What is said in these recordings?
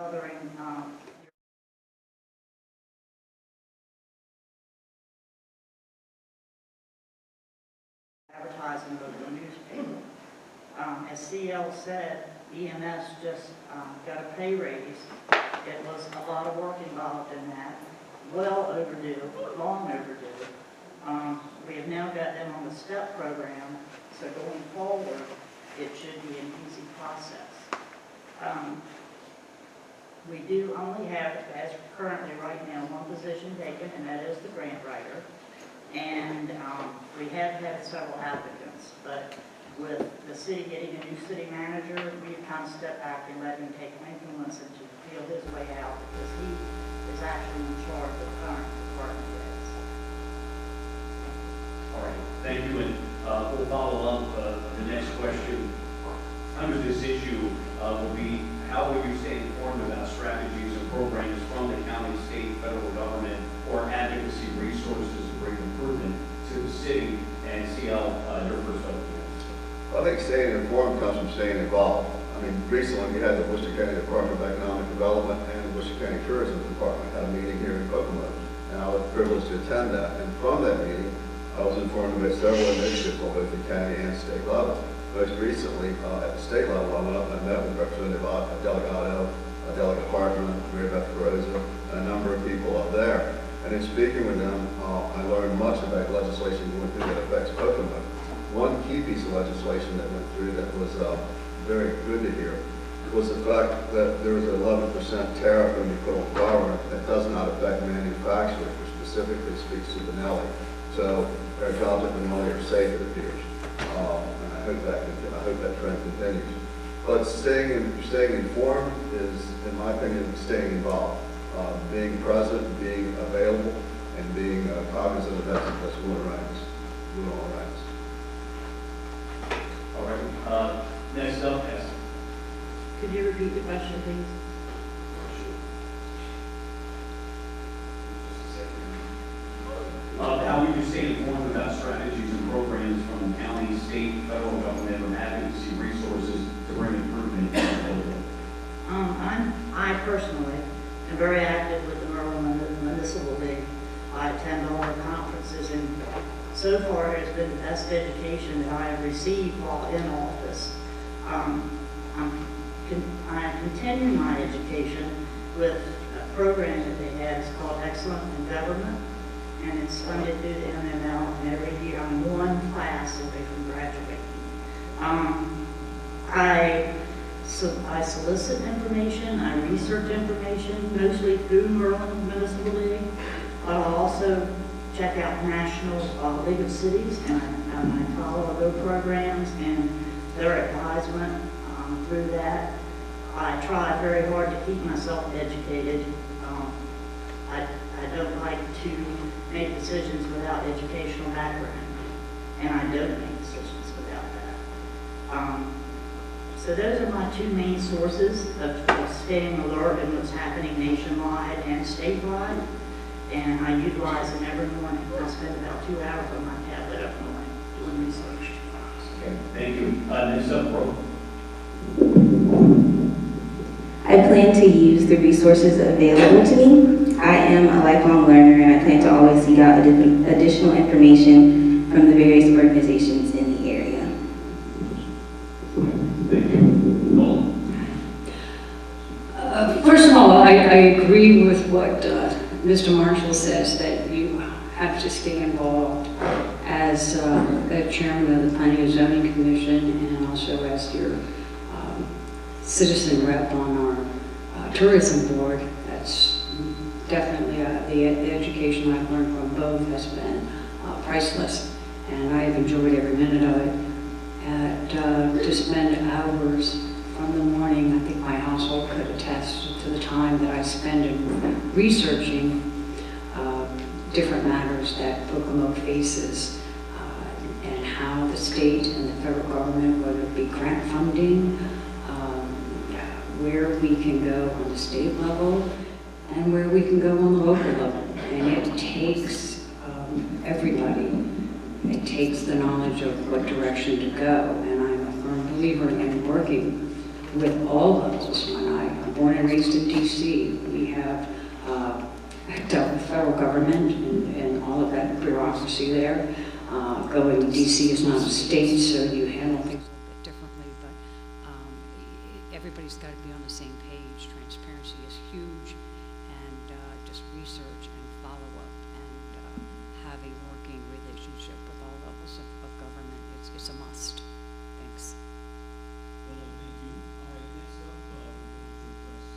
furthering advertising of the newspaper. As CL said, EMS just got a pay raise. It was a lot of work involved in that. Well overdue, long overdue. We have now got them on the STEP program, so going forward, it should be an easy process. We do only have, as currently right now, one position vacant, and that is the grant writer. And we have had several applicants, but with the city getting a new city manager, we've kind of stepped back and let him take influence and to feel his way out, because he is actually in charge of the current department heads. All right, thank you, and we'll follow up. The next question under this issue will be, how will you stay informed about strategies and programs from the county, state, federal government, or advocacy resources to bring improvement to the city? And CL, your first opinion. I think staying informed comes from staying involved. I mean, recently we had the Worcester County Department of Economic Development and the Worcester County Tourism Department had a meeting here in Pocomoke, and I was privileged to attend that. And from that meeting, I was informed about several initiatives on both the county and state level. Most recently, at the state level, I went up and I met with Representative Delgado, Delegate Hartman, Mayor Beth Rosa, and a number of people up there. And in speaking with them, I learned much about legislation going through that affects Pocomoke. One key piece of legislation that went through that was very good to hear was the fact that there was an 11% tariff when you put on firearms that does not affect manufacturers, which specifically speaks to Benelli. So our jobs at Benelli are safe, it appears. And I hope that trend continues. But staying informed is, in my opinion, staying involved. Being present, being available, and being cognizant of that's human rights. All right. Next up, yes. Could you repeat the question, please? How would you stay informed about strategies and programs from county, state, federal government, or advocacy resources to bring improvement in the local? I personally am very active with the Maryland Municipal League. I attend all the conferences, and so far it has been the best education that I have received while in office. I continue my education with a program that they have. It's called Excellence in Government, and it's funded through the MML, and every year I'm one class away from graduating. I solicit information, I research information, mostly through Maryland Municipal League, but I also check out National League of Cities, and I follow their programs and their advisement through that. I try very hard to keep myself educated. I don't like to make decisions without educational background, and I don't make decisions without that. So those are my two main sources of staying alert in what's happening nationwide and statewide, and I utilize them every morning. I spend about 2 hours on my tablet every morning doing research. Okay, thank you. Next up, Ro. I plan to use the resources available to me. I am a lifelong learner, and I plan to always seek out additional information from the various organizations in the area. Thank you. Nolan? First of all, I agree with what Mr. Marshall says, that you have to stay involved as the chairman of the Planning and Zoning Commission, and also as your citizen rep on our tourism board. That's definitely the education I've learned from both has been priceless, and I have enjoyed every minute of it. And to spend hours from the morning, I think my household could attest to the time that I spend in researching different matters that Pocomoke faces, and how the state and the federal government, whether it be grant funding, where we can go on the state level and where we can go on the local level. And it takes everybody. It takes the knowledge of what direction to go. And I'm a firm believer in working with all levels. I'm born and raised in DC. We have dealt with federal government and all of that bureaucracy there. Going DC is not a state, so you handle things a little bit differently, but everybody's got to be on the same page. Transparency is huge, and just research and follow-up and have a working relationship with all levels of government. It's a must. Thanks. Well, thank you. All right, next up, we're going to address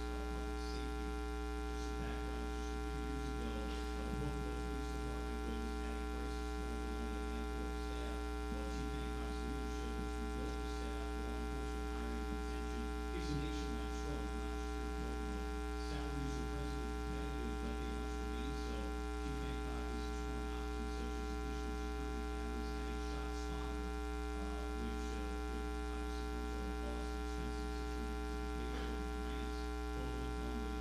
safety. Just some background, just a few years ago, the Pocomoke Police Department was at a crisis point with only a handful of staff. While Chief Hancock's leadership has rebuilt the staff, law enforcement hiring and retention is a nationwide struggle, not just here in Pocomoke. Salaries are presently competitive, but they must remain so. Chief Hancock is exploring options such as additional security cameras and a shot spotter, which would obviously comes at a cost and expensive situation to be paid for grants, both unfunded and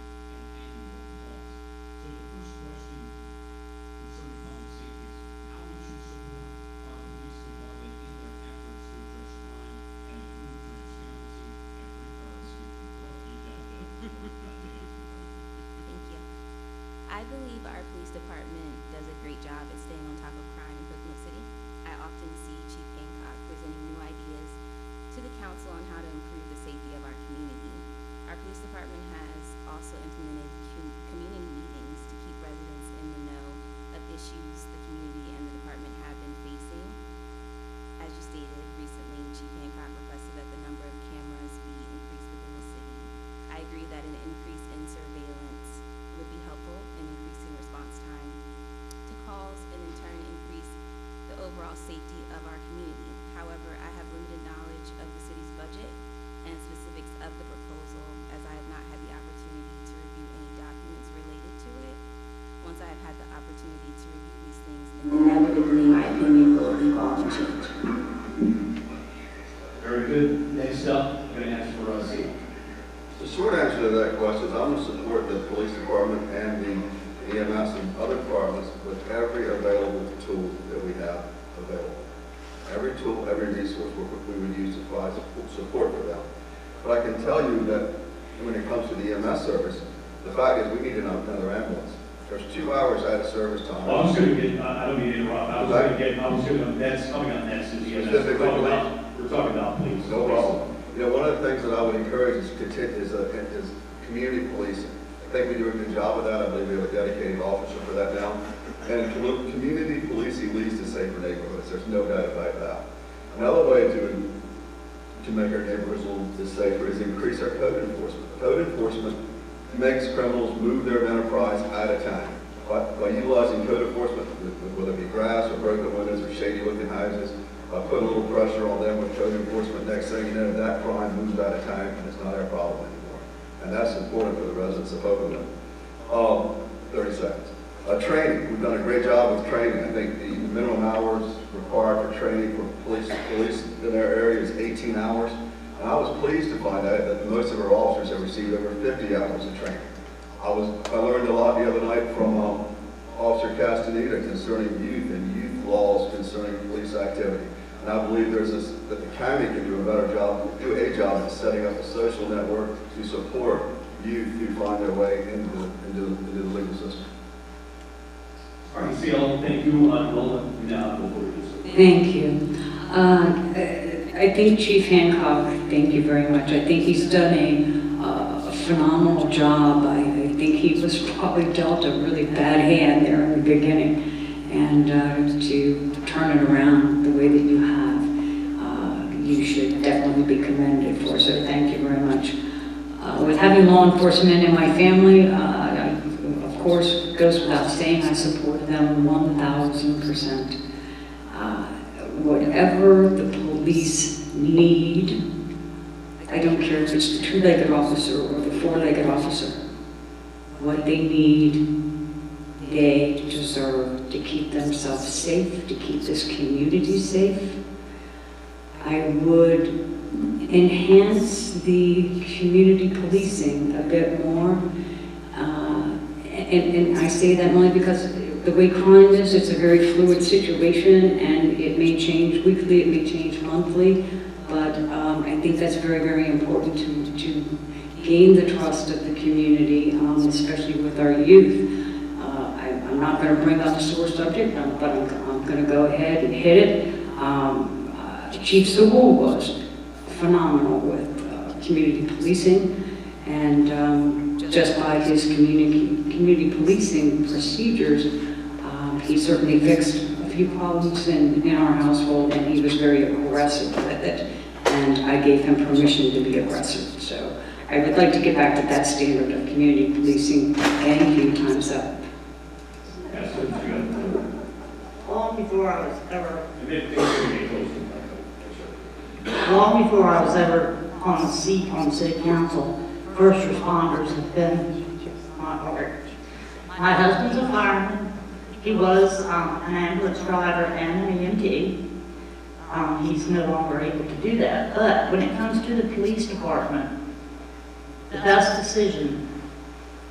annual costs. So the first question concerning public safety is, how would you support our police department in their efforts to address crime and improve transparency Thank you. I believe our police department does a great job at staying on top of crime in Pocomoke City. I often see Chief Hancock presenting new ideas to the council on how to improve the safety of our community. Our police department has also implemented community meetings to keep residents in the know of issues the community and the department have been facing. As you stated, recently Chief Hancock requested that the number of cameras be increased within the city. I agree that an increase in surveillance would be helpful in increasing response time to calls and in turn increase the overall safety of our community. However, I have limited knowledge of the city's budget and specifics of the proposal, as I have not had the opportunity to review any documents related to it. Once I have had the opportunity to review these things, Inevitably, my opinion will evolve and change. Very good. Next up, I'm going to ask for Steve. The short answer to that question is I'm going to support the police department and the EMS and other departments with every available tool that we have available. Every tool, every resource we would use to provide support for them. But I can tell you that when it comes to the EMS service, the fact is we need another ambulance. There's 2 hours out of service time. Well, I was going to get, I don't mean to interrupt, that's coming up next is EMS. We're talking about police. No problem. You know, one of the things that I would encourage is community policing. I think we do a good job of that. I believe we have a dedicated officer for that now. And community policing leads to safer neighborhoods. There's no doubt about that. Another way to make our neighborhoods a little bit safer is increase our code enforcement. Code enforcement makes criminals move their enterprise out of town. By utilizing code enforcement, whether it be grass or broken windows or shady-looking houses, put a little pressure on them with code enforcement, next thing you know, that crime moves out of town and it's not our problem anymore. And that's important for the residents of Pocomoke. 30 seconds. Training. We've done a great job with training. I think the minimum hours required for training for police in their area is 18 hours. And I was pleased to find out that most of our officers have received over 50 hours of training. I learned a lot the other night from Officer Castaneda concerning youth and youth laws concerning police activity. And I believe that the county can do a job at setting up a social network to support youth who find their way into the legal system. All right, CL, thank you. We'll now go forward. Thank you. I think Chief Hancock, thank you very much. I think he's done a phenomenal job. I think he was probably dealt a really bad hand there in the beginning. And to turn it around the way that you have, you should definitely be commended for. So thank you very much. With having law enforcement in my family, of course, it goes without saying, I support them 1,000%. Whatever the police need, I don't care if it's the two-legged officer or the four-legged officer, what they need, they deserve to keep themselves safe, to keep this community safe. I would enhance the community policing a bit more. And I say that only because the way crime is, it's a very fluid situation, and it may change weekly, it may change monthly, but I think that's very, very important to gain the trust of the community, especially with our youth. I'm not going to bring up a sore subject, but I'm going to go ahead and hit it. Chief Sewell was phenomenal with community policing, and just by his community policing procedures, he certainly fixed a few problems in our household, and he was very aggressive with it, and I gave him permission to be aggressive. So I would like to get back to that standard of community policing. Thank you. Time's up. Yes, sir. Long before I was ever, And then things are getting close. Yes, sir. long before I was ever on a seat on city council, first responders have been my heart. My husband's a fireman. He was an ambulance driver and an EMT. He's no longer able to do that. But when it comes to the police department, the best decision,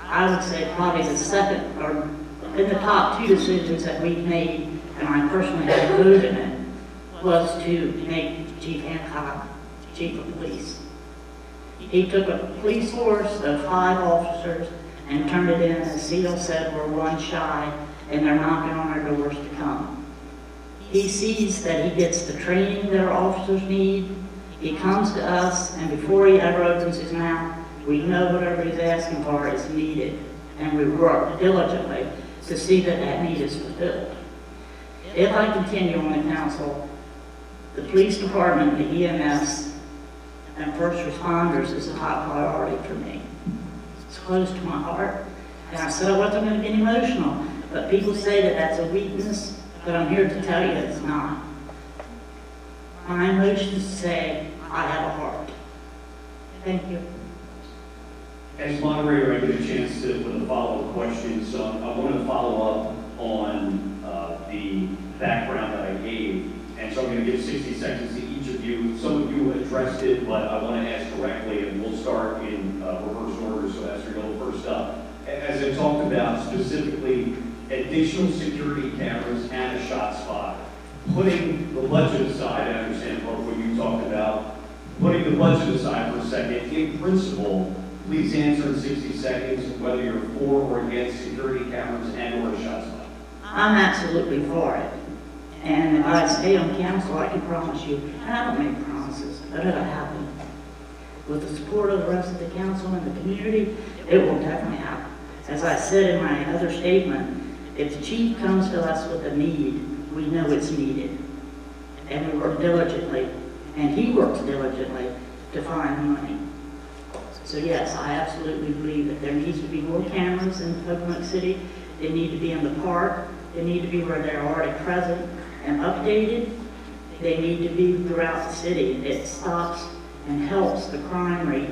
I would say probably the second, or in the top two decisions that we've made, and I personally had a vote in it, was to make Chief Hancock chief of police. He took a police force of 5 officers and turned it in, as Seal said, we're one shy, and they're knocking on our doors to come. He sees that he gets the training that our officers need. He comes to us, and before he ever opens his mouth, we know whatever he's asking for is needed, and we work diligently to see that that need is fulfilled. If I continue on the council, the police department, the EMS, and first responders is a top priority for me. It's close to my heart, and I said I wasn't going to get emotional, but people say that that's a weakness, but I'm here to tell you it's not. My emotions say I have a heart. Thank you. As moderator, I get a chance to, with a follow-up question, so I want to follow up on the background that I gave, and so I'm going to give 60 seconds to each of you. Some of you addressed it, but I want to ask directly, and we'll start in reverse order, so that's your go first up. As I talked about, specifically, additional security cameras and a shot spot. Putting the budget aside, I understand what you talked about, putting the budget aside for a second, in principle, please answer in 60 seconds whether you're for or against security cameras and or a shot spot. I'm absolutely for it. And if I stay on council, I can promise you, and I don't make promises, but it'll happen. With the support of the rest of the council and the community, it will definitely happen. As I said in my other statement, if the chief comes to us with a need, we know it's needed. And we work diligently, and he works diligently to find money. So yes, I absolutely believe that there needs to be more cameras in Pocomoke City. They need to be in the park. They need to be where they're already present and updated. They need to be throughout the city. It stops and helps the crime rate.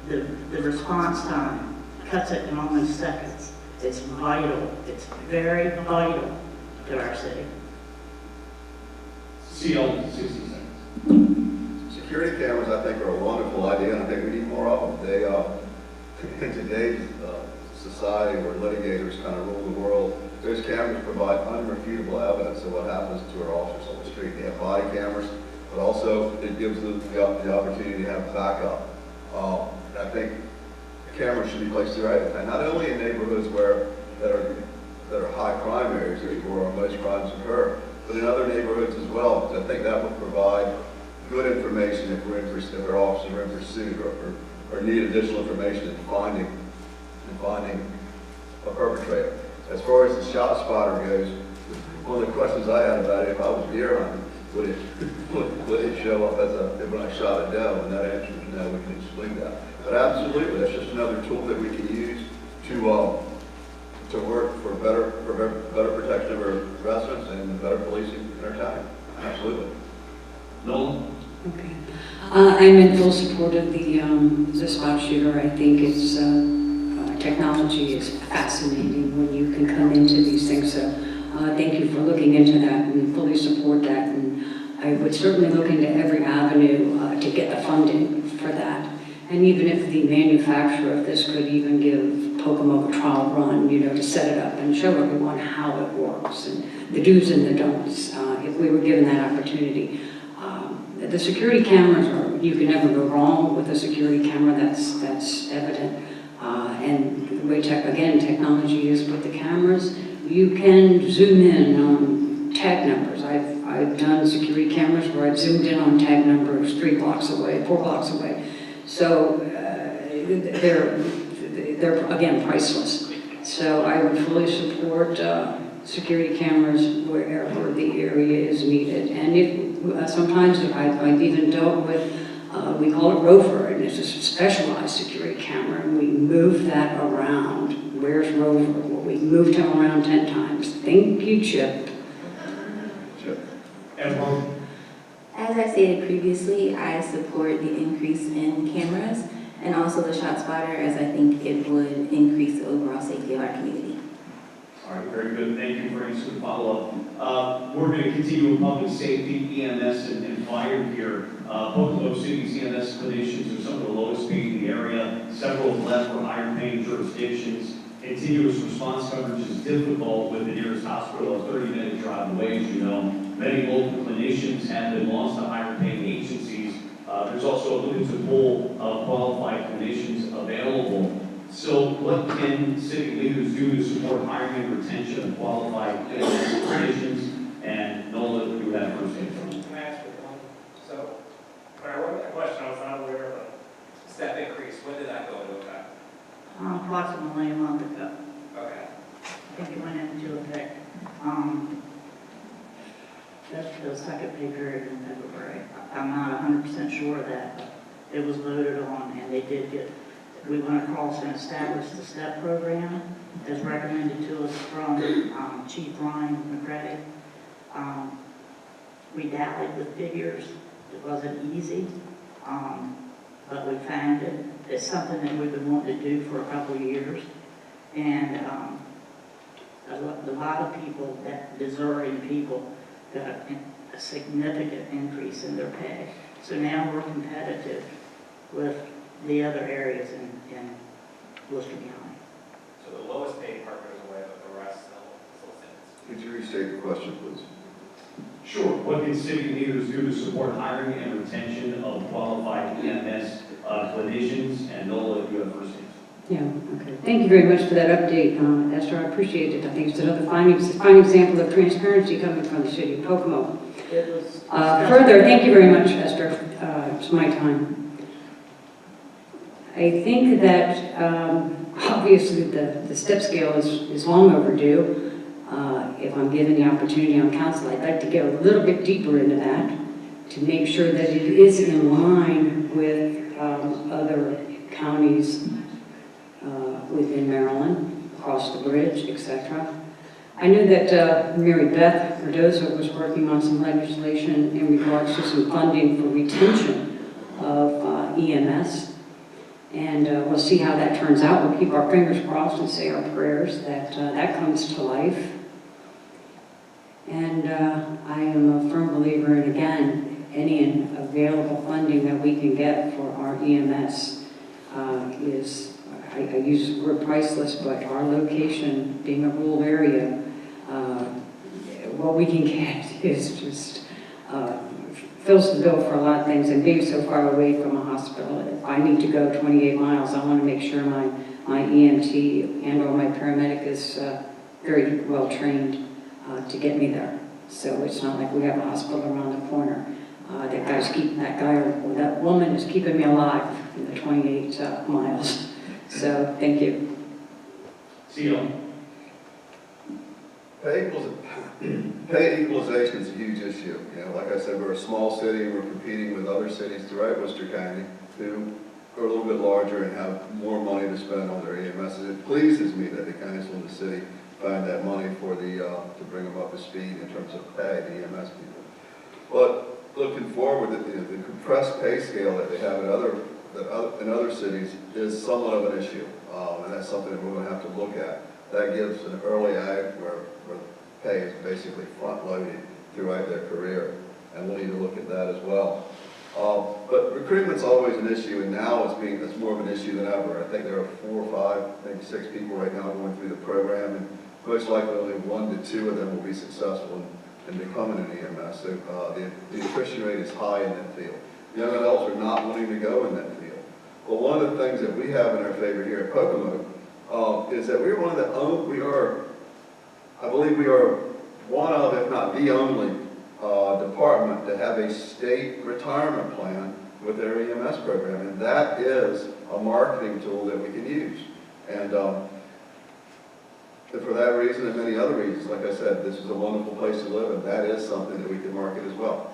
The response time cuts it in almost seconds. It's vital. It's very vital to our city. CL, 60 seconds. Security cameras, I think, are a wonderful idea, and I think we need more of them. They, in today's society where litigators kind of rule the world, those cameras provide unrefutable evidence of what happens to our officers on the street. They have body cameras, but also it gives them the opportunity to have backup. I think cameras should be placed throughout, and not only in neighborhoods that are high crime areas, where most crimes occur, but in other neighborhoods as well, because I think that would provide good information if our officers are in pursuit or need additional information in finding a perpetrator. As far as the shot spotter goes, one of the questions I had about it, if I was deer hunting, would it show up when I shot a doe? And that answer is no. We can explain that. But absolutely, that's just another tool that we can use to work for better protection of our residents and better policing in our town. Absolutely. Nolan? Okay. I'm in full support of the spot shooter. I think it's technology is fascinating when you can come into these things. So thank you for looking into that and fully support that. And I would certainly look into every avenue to get the funding for that. And even if the manufacturer of this could even give Pocomoke trial run, you know, to set it up and show everyone how it works and the do's and the don'ts, if we were given that opportunity. The security cameras are, you can never go wrong with a security camera, that's evident. And the way, technology is with the cameras, you can zoom in on tag numbers. I've done security cameras where I've zoomed in on tag numbers 3 blocks away, 4 blocks away. So they're again priceless. So I would fully support security cameras wherever the area is needed. And sometimes I've even dealt with, we call it Rover, and it's a specialized security camera, and we move that around. Where's Rover? Well, we moved him around 10 times. Thank you, Chip. Edward? As I stated previously, I support the increase in cameras and also the shot spotter, as I think it would increase the overall safety of our community. All right, very good. Thank you for answering the follow-up. We're going to continue with public safety, EMS, and fire here. Pocomoke City's EMS clinicians are some of the lowest paid in the area. Several have left for higher paying jurisdictions. Continuous response coverage is difficult with the nearest hospital a 30-minute drive away, as you know. Many local clinicians have been lost to higher paying agencies. There's also a limited pool of qualified clinicians available. So what can city leaders do to support hiring and retention of qualified clinicians? And Nola, you have first answer. Can I ask you one? So, when I wrote that question, I was not aware of a step increase. When did that go into effect? Approximately a month ago. Okay. I think it went into effect. That's the second pay period in February. I'm not 100% sure of that, but it was voted on, and they did get. We went across and established the STEP program as recommended to us from Chief Ryan McCready. We dallied with figures. It wasn't easy, but we found it. It's something that we've been wanting to do for a couple of years. And a lot of people, that deserving people, got a significant increase in their pay. So now we're competitive with the other areas in Worcester County. So the lowest paid part goes away, but the rest still stands. Could you restate the question, please? Sure. What can city leaders do to support hiring and retention of qualified EMS clinicians? And Nola, you have first answer. Yeah, okay. Thank you very much for that update, Esther. I appreciate it. I think it's another fine example of transparency coming from the city of Pocomoke. It was Further, thank you very much, Esther. It's my time. I think that obviously the step scale is long overdue. If I'm given the opportunity on council, I'd like to get a little bit deeper into that to make sure that it is in line with other counties within Maryland, across the bridge, etc. I knew that Mary Beth Cardozo was working on some legislation in regards to some funding for retention of EMS. And we'll see how that turns out. We'll keep our fingers crossed and say our prayers that that comes to life. And I am a firm believer in, again, any available funding that we can get for our EMS is, I use the word priceless, but our location, being a rural area, what we can get is just fills the bill for a lot of things, and being so far away from a hospital. If I need to go 28 miles, I want to make sure my EMT and or my paramedic is very well trained to get me there. So it's not like we have a hospital around the corner. That guy or that woman is keeping me alive in the 28 miles. So thank you. Seal. Pay equalization is a huge issue. You know, like I said, we're a small city. We're competing with other cities throughout Worcester County who are a little bit larger and have more money to spend on their EMS. It pleases me that the council and the city find that money for the to bring them up to speed in terms of pay, the EMS people. But looking forward, the compressed pay scale that they have in other cities is somewhat of an issue, and that's something that we're going to have to look at. That gives an early act where pay is basically front-loaded throughout their career, and we'll need to look at that as well. But recruitment's always an issue, and now it's more of an issue than ever. I think there are 4 or 5, maybe 6 people right now going through the program, and most likely only 1 to 2 of them will be successful in becoming an EMS. So the attrition rate is high in that field. Young adults are not wanting to go in that field. Well, one of the things that we have in our favor here at Pocomoke is that we're one of the only, I believe we are one of, if not the only, department to have a state retirement plan with their EMS program, and that is a marketing tool that we can use. And for that reason and many other reasons, like I said, this is a wonderful place to live, and that is something that we can market as well.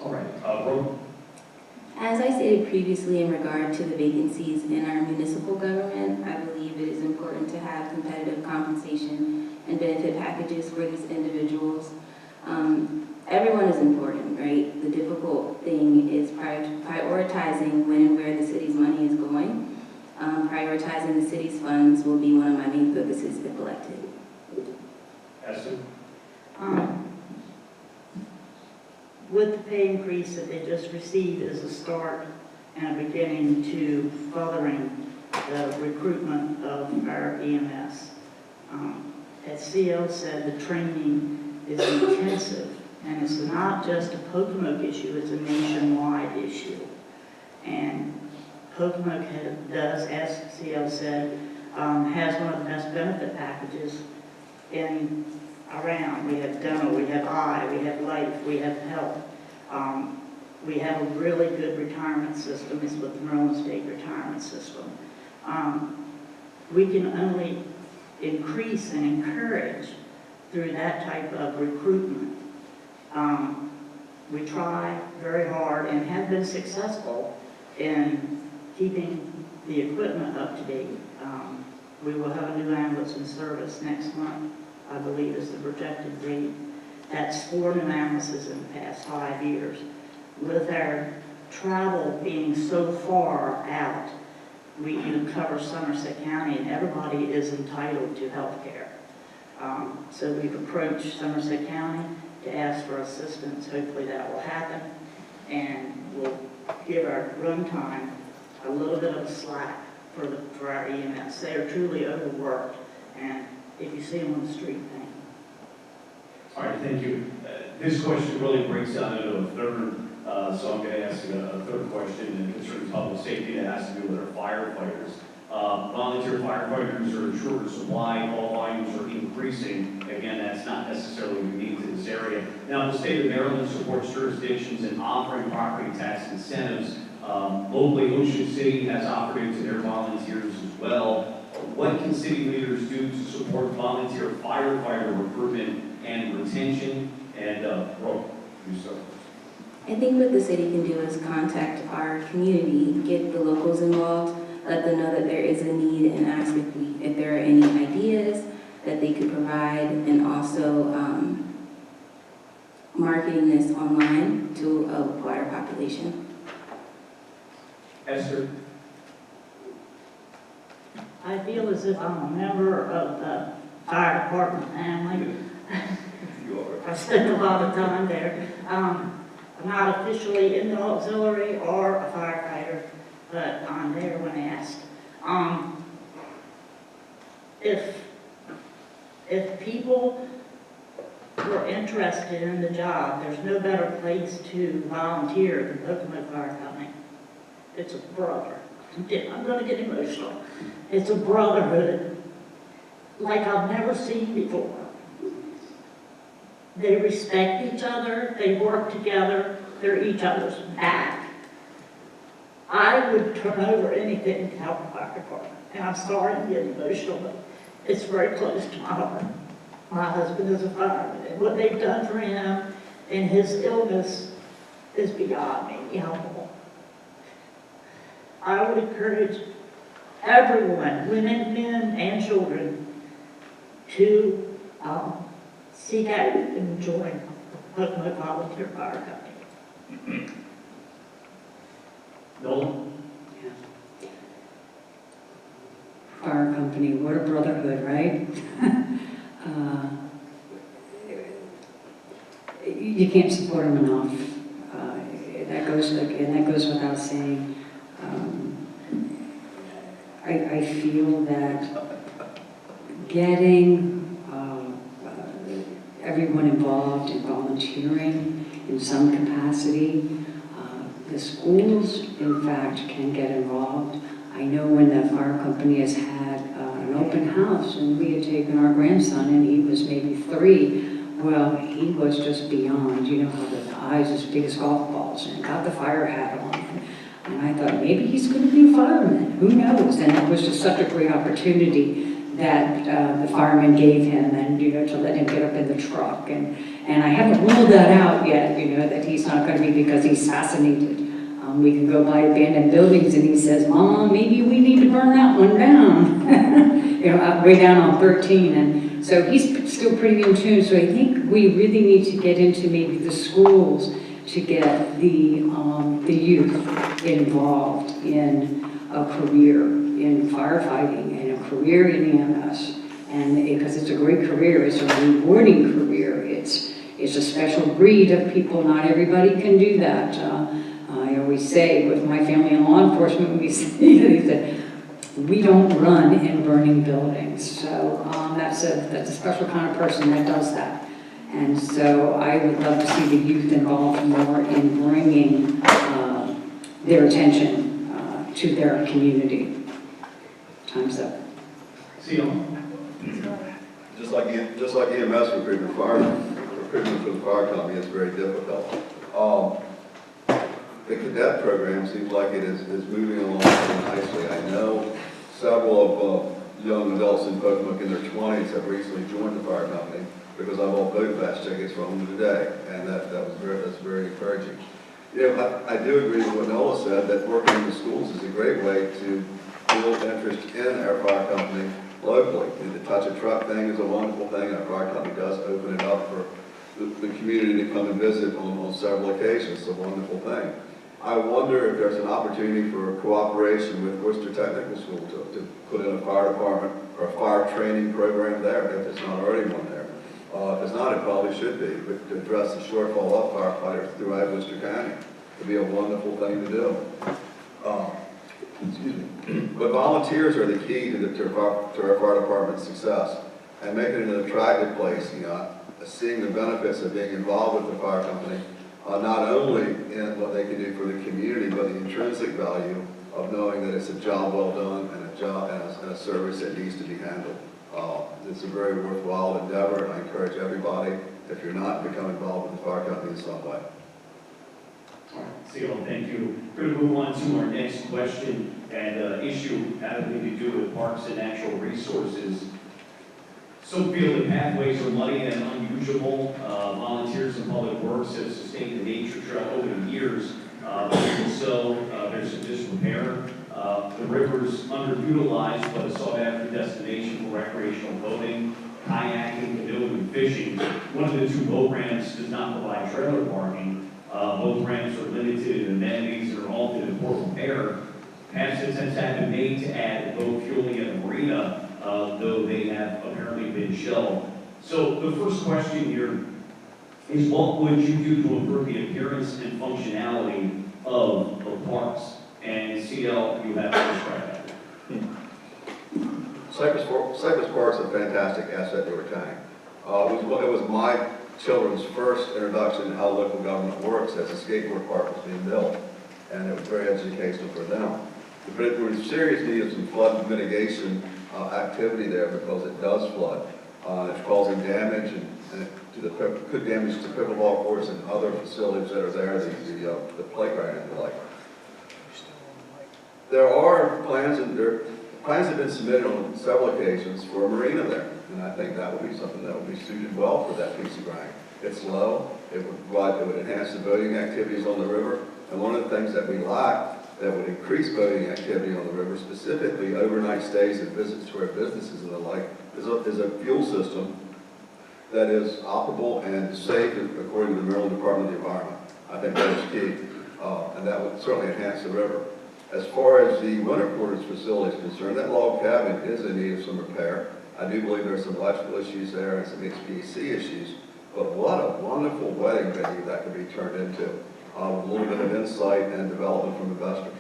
All right, Roman? As I stated previously in regard to the vacancies in our municipal government, I believe it is important to have competitive compensation and benefit packages for these individuals. Everyone is important, right? The difficult thing is prioritizing when and where the city's money is going. Prioritizing the city's funds will be one of my main focuses if elected. Esther? With the pay increase that they just received as a start and a beginning to furthering the recruitment of our EMS. As CL said, the training is intensive, and it's not just a Pocomoke issue, it's a nationwide issue. And Pocomoke does, as CL said, has one of the best benefit packages around. We have dental, we have eye, we have life, we have health. We have a really good retirement system. It's with the Maryland State Retirement System. We can only increase and encourage through that type of recruitment. We try very hard and have been successful in keeping the equipment up to date. We will have a new ambulance in service next month, I believe is the projected rate. That's 4 new ambulances in the past 5 years. With our travel being so far out, we even cover Somerset County, and everybody is entitled to health care. So we've approached Somerset County to ask for assistance. Hopefully that will happen, and we'll give our run time a little bit of slack for our EMS. They are truly overworked, and if you see them on the street, thank you. All right, thank you. This question really breaks down into a third, so I'm going to ask a third question concerning public safety that has to do with our firefighters. Volunteer firefighters are in shorter supply, call volumes are increasing. Again, that's not necessarily unique to this area. Now, the state of Maryland supports jurisdictions in offering property tax incentives. Locally, Ocean City has offered it to their volunteers as well. What can city leaders do to support volunteer firefighter recruitment and retention? And Rob, you start first. I think what the city can do is contact our community, get the locals involved, let them know that there is a need, and ask if there are any ideas that they could provide, and also marketing this online to a wider population. Esther? I feel as if I'm a member of the fire department family. You are. I've spent a lot of time there. I'm not officially in the auxiliary or a firefighter, but I'm there when asked. If people were interested in the job, there's no better place to volunteer than Pocomoke Fire Company. It's a brother. I'm going to get emotional. It's a brotherhood like I've never seen before. They respect each other, they work together, they're each other's back. I would turn over anything to help the fire department. And I'm sorry I'm getting emotional, but it's very close to my heart. My husband is a fireman, and what they've done for him in his illness is beyond me, humble. I would encourage everyone, women, men, and children, to seek out and join Pocomoke Volunteer Fire Company. Nolan? Fire company, what a brotherhood, right? You can't support them enough. That goes course, again, that goes without saying, I feel that getting everyone involved in volunteering in some capacity, the schools, in fact, can get involved. I know when the fire company has had an open house and we had taken our grandson and he was maybe 3, well, he was just beyond, you know, how the eyes as big as golf balls and got the fire hat on. And I thought, maybe he's going to be a fireman, who knows? And it was just such a great opportunity that the fireman gave him, and, you know, to let him get up in the truck. And I haven't ruled that out yet, you know, that he's not going to be, because he's fascinated. We can go by abandoned buildings and he says, Mom, maybe we need to burn that one down, you know, way down on 13. And so he's still pretty in tune. So I think we really need to get into maybe the schools to get the youth involved in a career in firefighting and a career in EMS. And because it's a great career, it's a rewarding career. It's a special breed of people. Not everybody can do that. I always say with my family in law enforcement, we say that we don't run in burning buildings. So that's a special kind of person that does that. And so I would love to see the youth involved more in bringing their attention to their community. Time's up. Seal. Just like EMS recruitment, recruitment for the fire company is very difficult. The cadet program seems like it is moving along nicely. I know several of young adults in Pocomoke in their 20s have recently joined the fire company because I bought boat pass tickets from them today, and that's very encouraging. You know, I do agree with what Nola said, that working in the schools is a great way to build interest in our fire company locally. The touch a truck thing is a wonderful thing. Our fire company does open it up for the community to come and visit on several occasions. It's a wonderful thing. I wonder if there's an opportunity for cooperation with Worcester Technical School to put in a fire department or a fire training program there, if there's not already one there. If it's not, it probably should be, but to address the shortfall of firefighters throughout Worcester County would be a wonderful thing to do. Excuse me. But volunteers are the key to our fire department's success, and making it an attractive place, you know, seeing the benefits of being involved with the fire company, not only in what they can do for the community, but the intrinsic value of knowing that it's a job well done and a service that needs to be handled. It's a very worthwhile endeavor, and I encourage everybody, if you're not, to become involved with the fire company in some way. All right, Seal, thank you. We're going to move on to our next question and issue having to do with parks and natural resources. Some feel the pathways are muddy and unusable. Volunteers in public works have sustained the nature trail over the years. So there's some disrepair. The river's underutilized, but a sought-after destination for recreational boating, kayaking, canoeing, and fishing. One of the 2 boat ramps does not provide trailer parking. Both ramps are limited in amenities and are often in poor repair. Past attempts have been made to add boat fueling at the marina, though they have apparently been shelved. So the first question here is, what would you do to improve the appearance and functionality of parks? And CL, you have to describe that. Cypress Park's a fantastic asset to our county. It was my children's first introduction to how local government works as a skateboard park was being built, and it was very educational for them. But there was serious need of some flood mitigation activity there because it does flood. It's causing damage and could damage to pickleball courts and other facilities that are there, the playground and the like. There are plans, and plans have been submitted on several occasions for a marina there, and I think that would be something that would be suited well for that piece of ground. It's low, it would enhance the boating activities on the river, and one of the things that we lack that would increase boating activity on the river, specifically overnight stays and visits to our businesses and the like, is a fuel system that is operable and safe according to the Maryland Department of the Environment. I think that is key, and that would certainly enhance the river. As far as the winter quarters facility is concerned, that log cabin is in need of some repair. I do believe there's some electrical issues there and some HVAC issues, but what a wonderful wedding venue that could be turned into. with a little bit of insight and development from investors.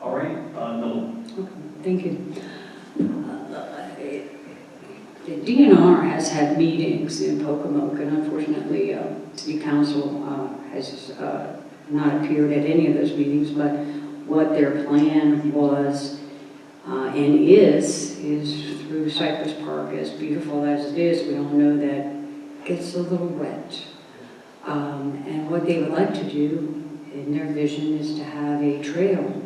All right, Noel. Thank you. The DNR has had meetings in Pocomoke, and unfortunately, City Council has not appeared at any of those meetings, but what their plan was and is through Cypress Park, as beautiful as it is, we all know that it gets a little wet. And what they would like to do in their vision is to have a trail,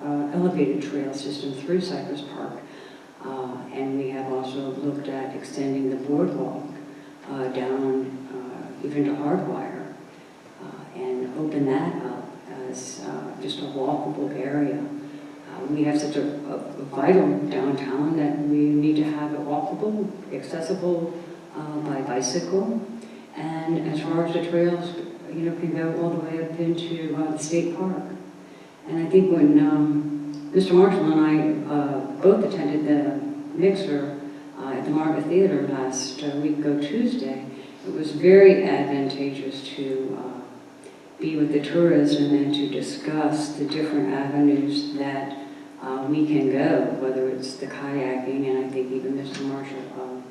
elevated trail system through Cypress Park. And we have also looked at extending the boardwalk down even to Hardwire and open that up as just a walkable area. We have such a vital downtown that we need to have it walkable, accessible by bicycle. And as far as the trails, can go all the way up into the state park. And I think when Mr. Marshall and I both attended the mixer at the Margaret Theater last week, Tuesday, it was very advantageous to be with the tourism and to discuss the different avenues that we can go, whether it's the kayaking, and I think even Mr. Marshall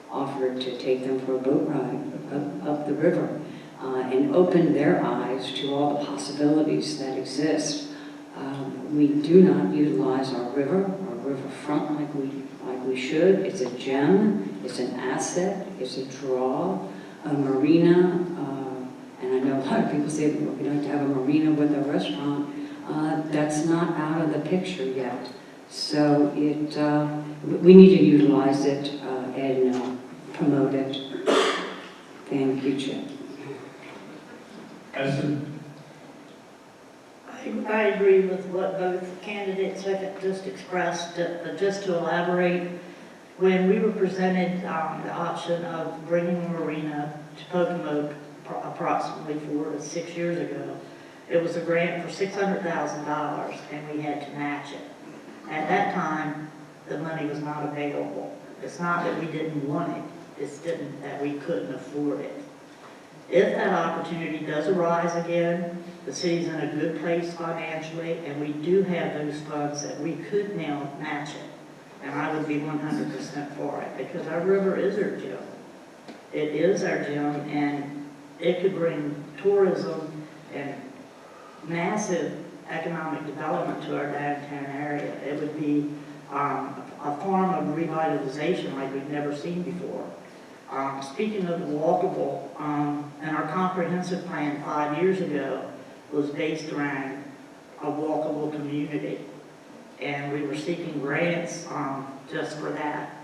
offered to take them for a boat ride up the river and open their eyes to all the possibilities that exist. We do not utilize our riverfront like we should. It's a gem, it's an asset, it's a draw, a marina, and I know a lot of people say that we'd like to have a marina with a restaurant. That's not out of the picture yet. So we need to utilize it and promote it. Thank you, Chip. Esther? I agree with what both candidates have just expressed, but just to elaborate, when we were presented the option of bringing a marina to Pocomoke approximately 4 to 6 years ago, it was a grant for $600,000 and we had to match it. At that time, the money was not available. It's not that we didn't want it, it's that we couldn't afford it. If that opportunity does arise again, the city's in a good place financially, and we do have those funds that we could now match it. And I would be 100% for it, because our river is our gem. It is our gem, and it could bring tourism and massive economic development to our downtown area. It would be a form of revitalization like we've never seen before. Speaking of the walkable, and our comprehensive plan 5 years ago was based around a walkable community. And we were seeking grants just for that.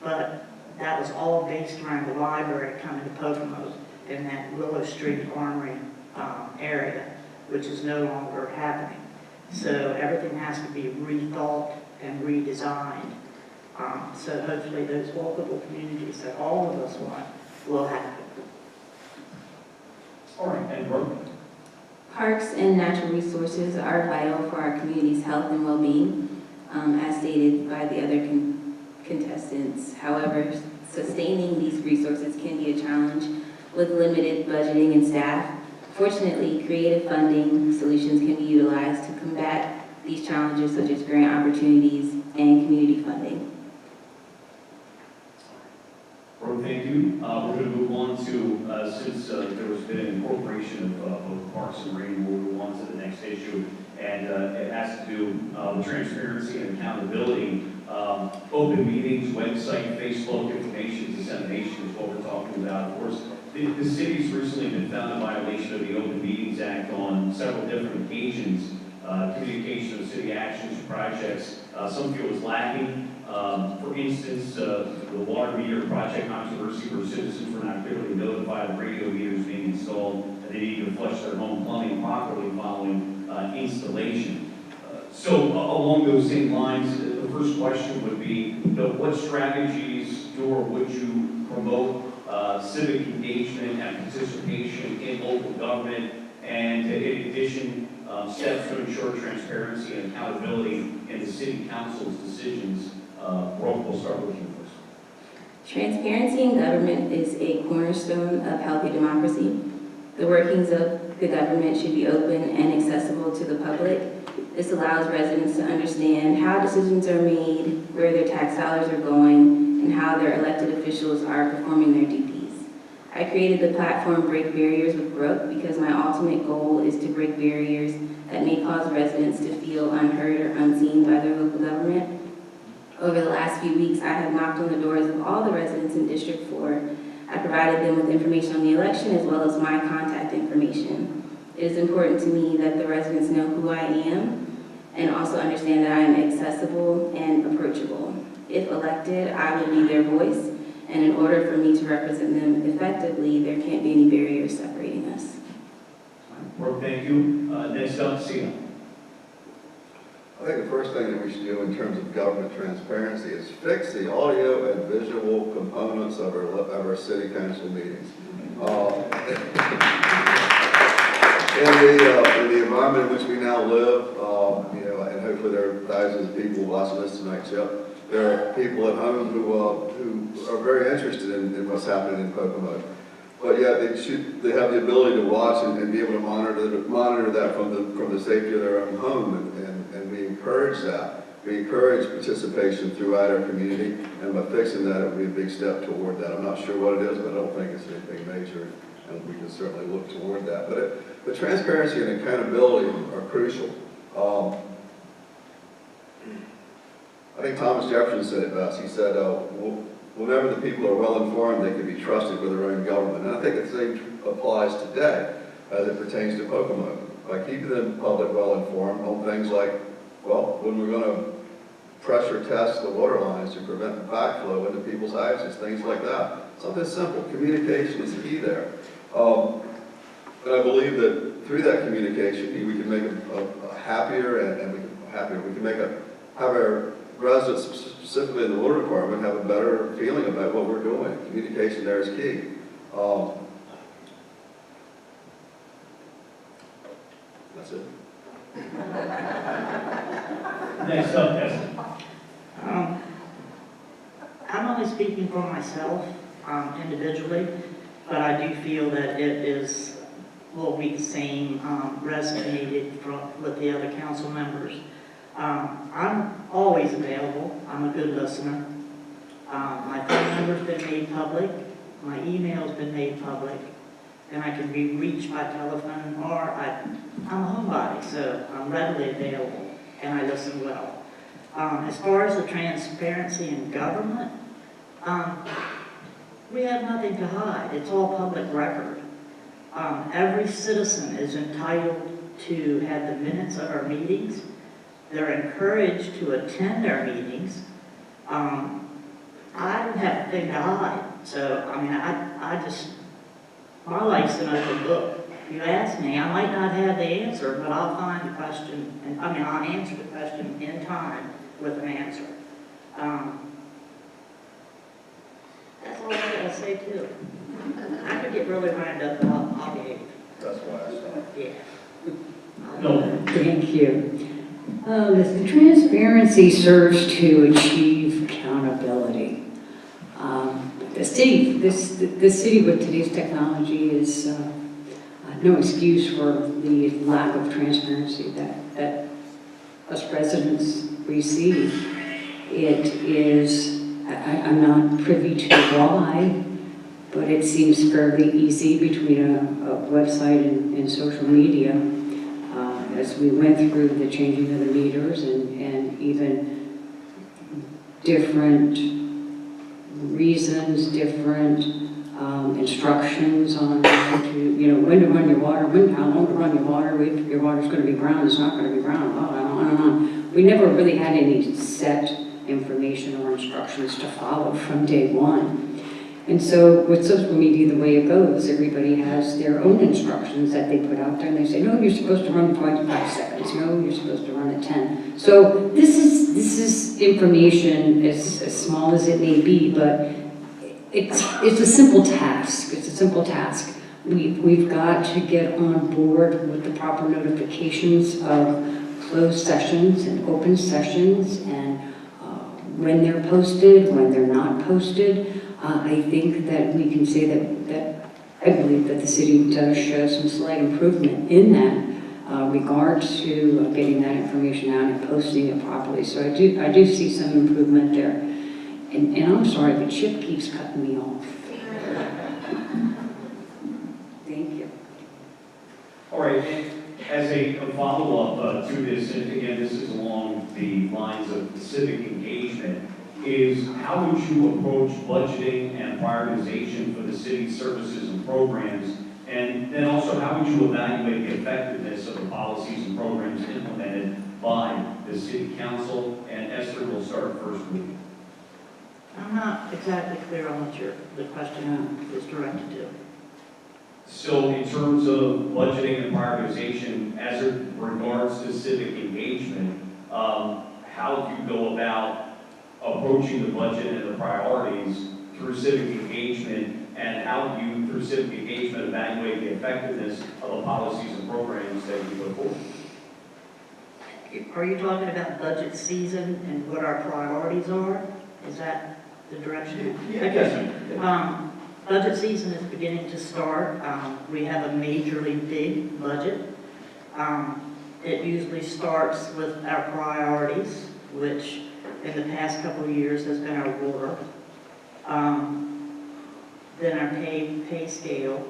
But that was all based around the library coming to Pocomoke in that Willow Street Armory area, which is no longer happening. So everything has to be rethought and redesigned. So hopefully those walkable communities that all of us want will happen. All right, and Brooke? Parks and natural resources are vital for our community's health and well-being, as stated by the other contestants. However, sustaining these resources can be a challenge with limited budgeting and staff. Fortunately, creative funding solutions can be utilized to combat these challenges, such as grant opportunities and community funding. Brooke, thank you. We're going to move on to, since there has been an incorporation of both Parks and Marine, we'll move on to the next issue. And it has to do with transparency and accountability. Open meetings, website, Facebook, information dissemination is what we're talking about. Of course, the city's recently been found in violation of the Open Meetings Act on several different occasions. Communication of city actions, projects, some feel is lacking. For instance, the water meter project controversy where citizens were not clearly notified of radio meters being installed and they needed to flush their home plumbing properly following installation. So along those same lines, the first question would be, what strategies would you promote civic engagement and participation in local government, and in addition, steps to ensure transparency and accountability in the city council's decisions? Brooke, we'll start with you first. Transparency in government is a cornerstone of healthy democracy. The workings of the government should be open and accessible to the public. This allows residents to understand how decisions are made, where their tax dollars are going, and how their elected officials are performing their duties. I created the platform Break Barriers with Brooke because my ultimate goal is to break barriers that may cause residents to feel unheard or unseen by their local government. Over the last few weeks, I have knocked on the doors of all the residents in District 4. I provided them with information on the election as well as my contact information. It is important to me that the residents know who I am and also understand that I am accessible and approachable. If elected, I will be their voice, and in order for me to represent them effectively, there can't be any barriers separating us. Brooke, thank you. Next up, Sia. I think the first thing that we should do in terms of government transparency is fix the audio and visual components of our city council meetings. In the environment in which we now live, you know, and hopefully there are thousands of people watching this tonight, Chip. There are people at home who are very interested in what's happening in Pocomoke. But yet they have the ability to watch and be able to monitor that from the safety of their own home, and we encourage that. We encourage participation throughout our community, and by fixing that, it would be a big step toward that. I'm not sure what it is, but I don't think it's anything major, and we can certainly look toward that. But transparency and accountability are crucial. I think Thomas Jefferson said it best. He said, whenever the people are well informed, they can be trusted with their own government. And I think the same applies today as it pertains to Pocomoke. By keeping the public well informed on things like, well, when we're going to pressure test the water lines to prevent backflow into people's houses, things like that. Something simple. Communication is key there. And I believe that through that communication, we can make a happier and we can make have our residents, specifically in the water department, have a better feeling about what we're doing. Communication there is key. That's it. Next up, Tessa. I'm only speaking for myself individually, but I do feel that it will be the same resonated with the other council members. I'm always available. I'm a good listener. My phone number's been made public. My email's been made public. And I can be reached by telephone, or I'm a homebody, so I'm readily available, and I listen well. As far as the transparency in government, we have nothing to hide. It's all public record. Every citizen is entitled to have the minutes of our meetings. They're encouraged to attend our meetings. I don't have a thing to hide. So, I mean, my life's an open book. If you ask me, I might not have the answer, but I'll find the question, and I'll answer the question in time with an answer. That's all I gotta say too. I could get really wound up, but I'll behave. That's why I stopped. Yeah. No. Thank you. The transparency serves to achieve accountability. The city with today's technology is no excuse for the lack of transparency that us residents receive. It is, I'm not privy to why, but it seems fairly easy between a website and social media. As we went through the changing of the meters and even different reasons, different instructions on how to, when to run your water, how long to run your water, if your water's going to be brown, it's not going to be brown, on. We never really had any set information or instructions to follow from day one. And so with social media, the way it goes, everybody has their own instructions that they put out there, and they say, no, you're supposed to run 25 seconds. No, you're supposed to run at 10. So this is information as small as it may be, but it's a simple task. It's a simple task. We've got to get on board with the proper notifications of closed sessions and open sessions, and when they're posted, when they're not posted. I think that we can say that I believe that the city does show some slight improvement in that regards to getting that information out and posting it properly. So I do see some improvement there. And I'm sorry, but Chip keeps cutting me off. Thank you. All right, and as a follow-up to this, and again, this is along the lines of civic engagement, is how would you approach budgeting and prioritization for the city's services and programs? And then also, how would you evaluate the effectiveness of the policies and programs implemented by the city council? And Esther will start first with you. I'm not exactly clear on what the question is directed to. So in terms of budgeting and prioritization, as it regards to civic engagement, how do you go about approaching the budget and the priorities through civic engagement, and how do you, through civic engagement, evaluate the effectiveness of the policies and programs that you put forward? Are you talking about budget season and what our priorities are? Is that the direction? Yes. Budget season is beginning to start. We have a majorly big budget. It usually starts with our priorities, which in the past couple of years has been our water. Then our pay scale,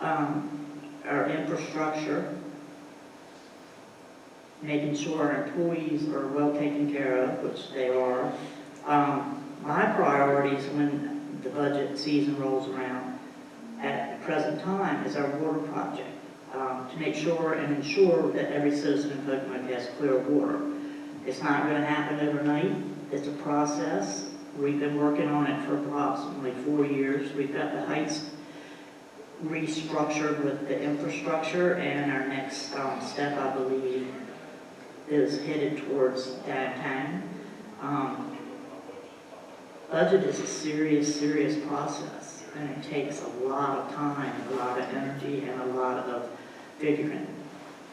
our infrastructure, making sure our employees are well taken care of, which they are. My priorities when the budget season rolls around at the present time is our water project, to make sure and ensure that every citizen in Pocomoke has clear water. It's not going to happen overnight. It's a process. We've been working on it for approximately 4 years. We've got the heights restructured with the infrastructure, and our next step, I believe, is headed towards downtown. Budget is a serious process, and it takes a lot of time, a lot of energy, and a lot of figuring.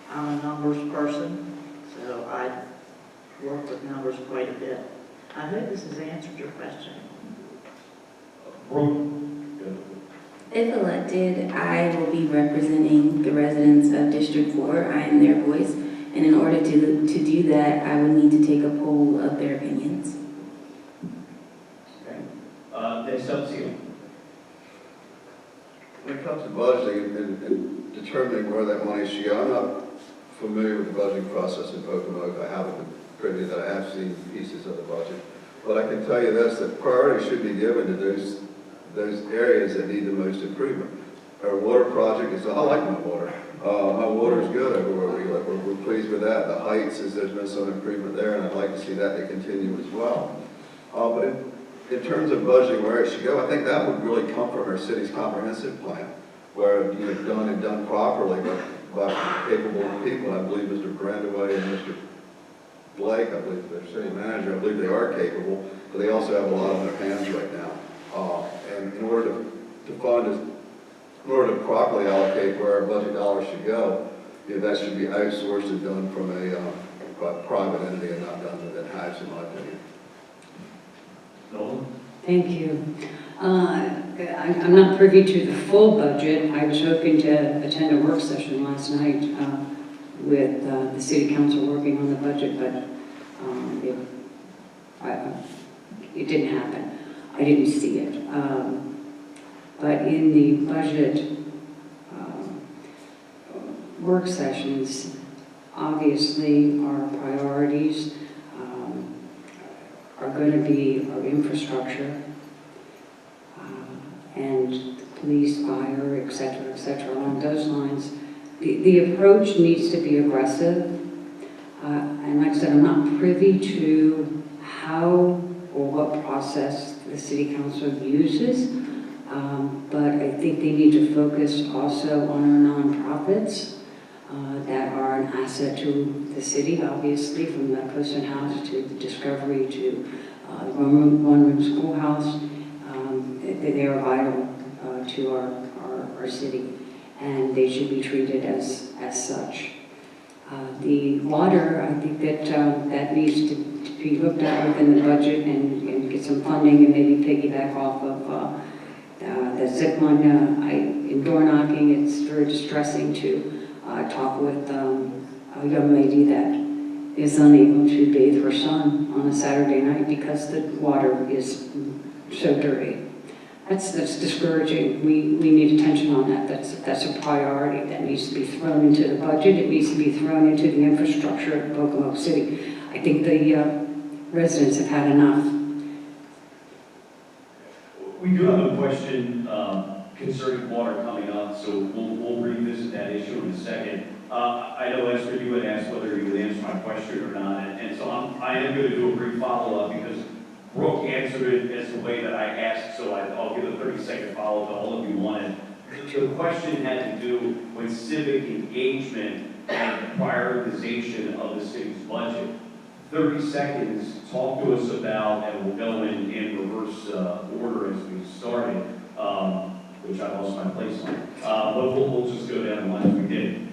I'm a numbers person, so I work with numbers quite a bit. I hope this has answered your question. If elected, I will be representing the residents of District 4. I am their voice, and in order to do that, I would need to take a poll of their opinions. Next up, Seal. When it comes to budgeting and determining where that money should go, I'm not familiar with the budgeting process in Pocomoke. I haven't been privy to that. I have seen pieces of the budget. But I can tell you this, that priority should be given to those areas that need the most improvement. Our water project is, I like my water. My water is good everywhere we live. We're pleased with that. The heights, there's been some improvement there, and I'd like to see that to continue as well. But in terms of budgeting where it should go, I think that would really come from our city's comprehensive plan, where done properly by capable people. I believe Mr. Brandaway and Mr. Blake, I believe their city manager, I believe they are capable, but they also have a lot on their hands right now. And in order to properly allocate where our budget dollars should go, that should be outsourced and done from a private entity and not done within house, in my opinion. Nolan? Thank you. I'm not privy to the full budget. I was hoping to attend a work session last night with the city council working on the budget, but it didn't happen. I didn't see it. But in the budget work sessions, obviously our priorities are going to be our infrastructure and police, fire, et cetera, along those lines. The approach needs to be aggressive. And like I said, I'm not privy to how or what process the city council uses, but I think they need to focus also on our nonprofits that are an asset to the city, obviously, from the Poston House to the Discovery to the one-room schoolhouse. They are vital to our city, and they should be treated as such. The water, I think that needs to be looked at within the budget and get some funding and maybe piggyback off of The zip line, in door knocking, it's very distressing to talk with a young lady that is unable to bathe her son on a Saturday night because the water is so dirty. That's discouraging. We need attention on that. That's a priority that needs to be thrown into the budget. It needs to be thrown into the infrastructure of Pocomoke City. I think the residents have had enough. We do have a question concerning water coming up, so we'll revisit that issue in a second. I know, Esther, you had asked whether you would answer my question or not, and so I am going to do a brief follow-up because Brooke answered it as the way that I asked, so I'll give a 30-second follow-up to all of you wanted. The question had to do with civic engagement and prioritization of the city's budget. 30 seconds, talk to us about, and we'll go in reverse order as we started, which I lost my place on. But we'll just go down the line as we did.